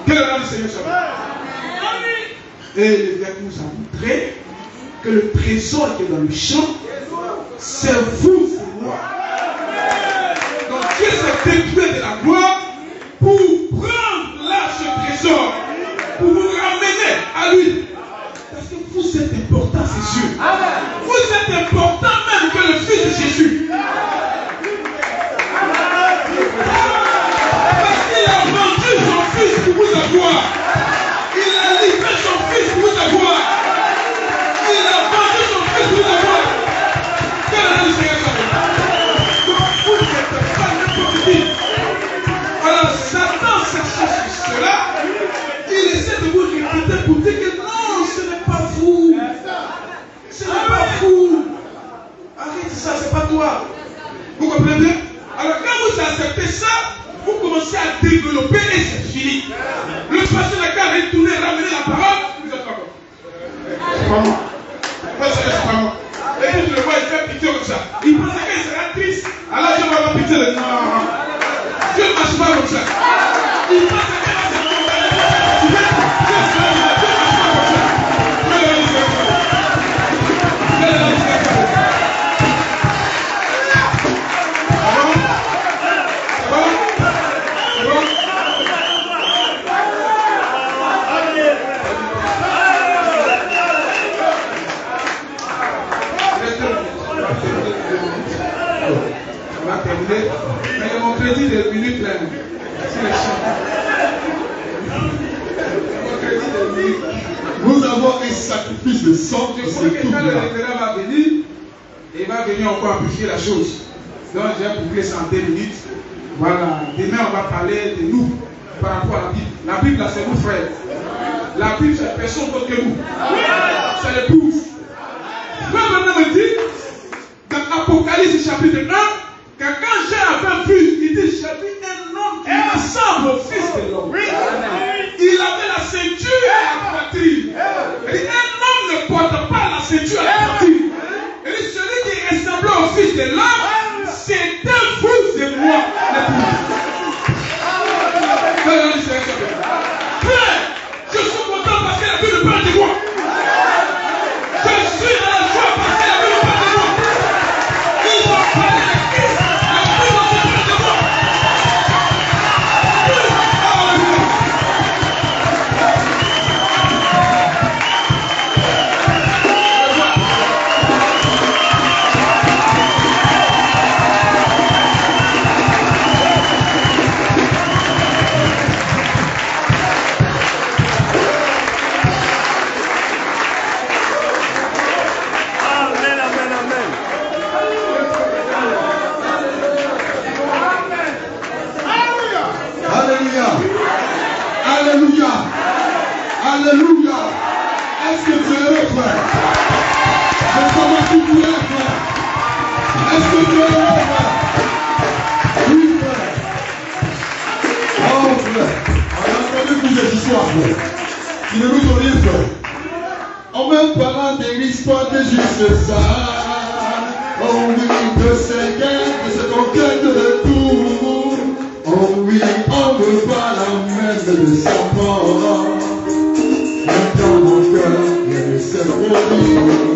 Que le nom du Seigneur soit béni. Et le diable nous a montré que le trésor qui est dans le champ, c'est vous et moi. Donc Dieu s'est détruit de la gloire pour prendre là ce trésor. Vous comprenez bien? Alors quand vous acceptez ça, vous commencez à développer et c'est fini. Le pasteur de la est tourné, ramener la parole, vous êtes pas bon. C'est pas moi. C'est pas moi. Et puis je le vois, il fait pitié comme ça. Il pensait qu'il sera triste. Alors je vais avoir pitié de non. Je ne marche pas comme ça. Il pensait qu'il va se faire. Tu sais, je ne marche pas comme ça. On va terminer. Mais mon crédit de minutes là. C'est le chant. Mon crédit de minutes. Nous avons un sacrifice de sang. Je crois que quand le référent va venir, il va venir encore amplifier la chose. Donc j'ai bouclé ça en 2 minutes. Voilà. Demain on va parler de nous par rapport à la Bible. La Bible là c'est nous frères. La Bible c'est personne d'autre que nous. C'est l'épouse. Moi maintenant me dit, dans Apocalypse chapitre 1, que quand j'ai un fils, il dit j'ai vu un homme qui ressemble au fils de l'homme. Il avait la ceinture et la poitrine. Il dit un homme ne porte pas la ceinture et la poitrine. Il dit celui qui ressemblait au fils de l'homme, c'était vous et moi. Frère, je suis content parce que la Bible parle de moi. Je suis dans la joie parce que la Bible parle de moi. Ils vont parler de Christ. La Bible parle de moi. Alléluia. Alléluia. Est-ce que tu es heureux, frère? Mais comment tu es, frère? Est-ce que tu es heureux, frère? Oui, frère. Oh, frère. On a entendu plusieurs histoires, frère. Tu ne nous rien, frère. En même parlant de l'histoire de juste ça. Oh oui, de ces guerres, de cette enquête de tout. Oh oui, on veut pas la même de sa mort. Dans mon cœur, il y a le cerveau libre.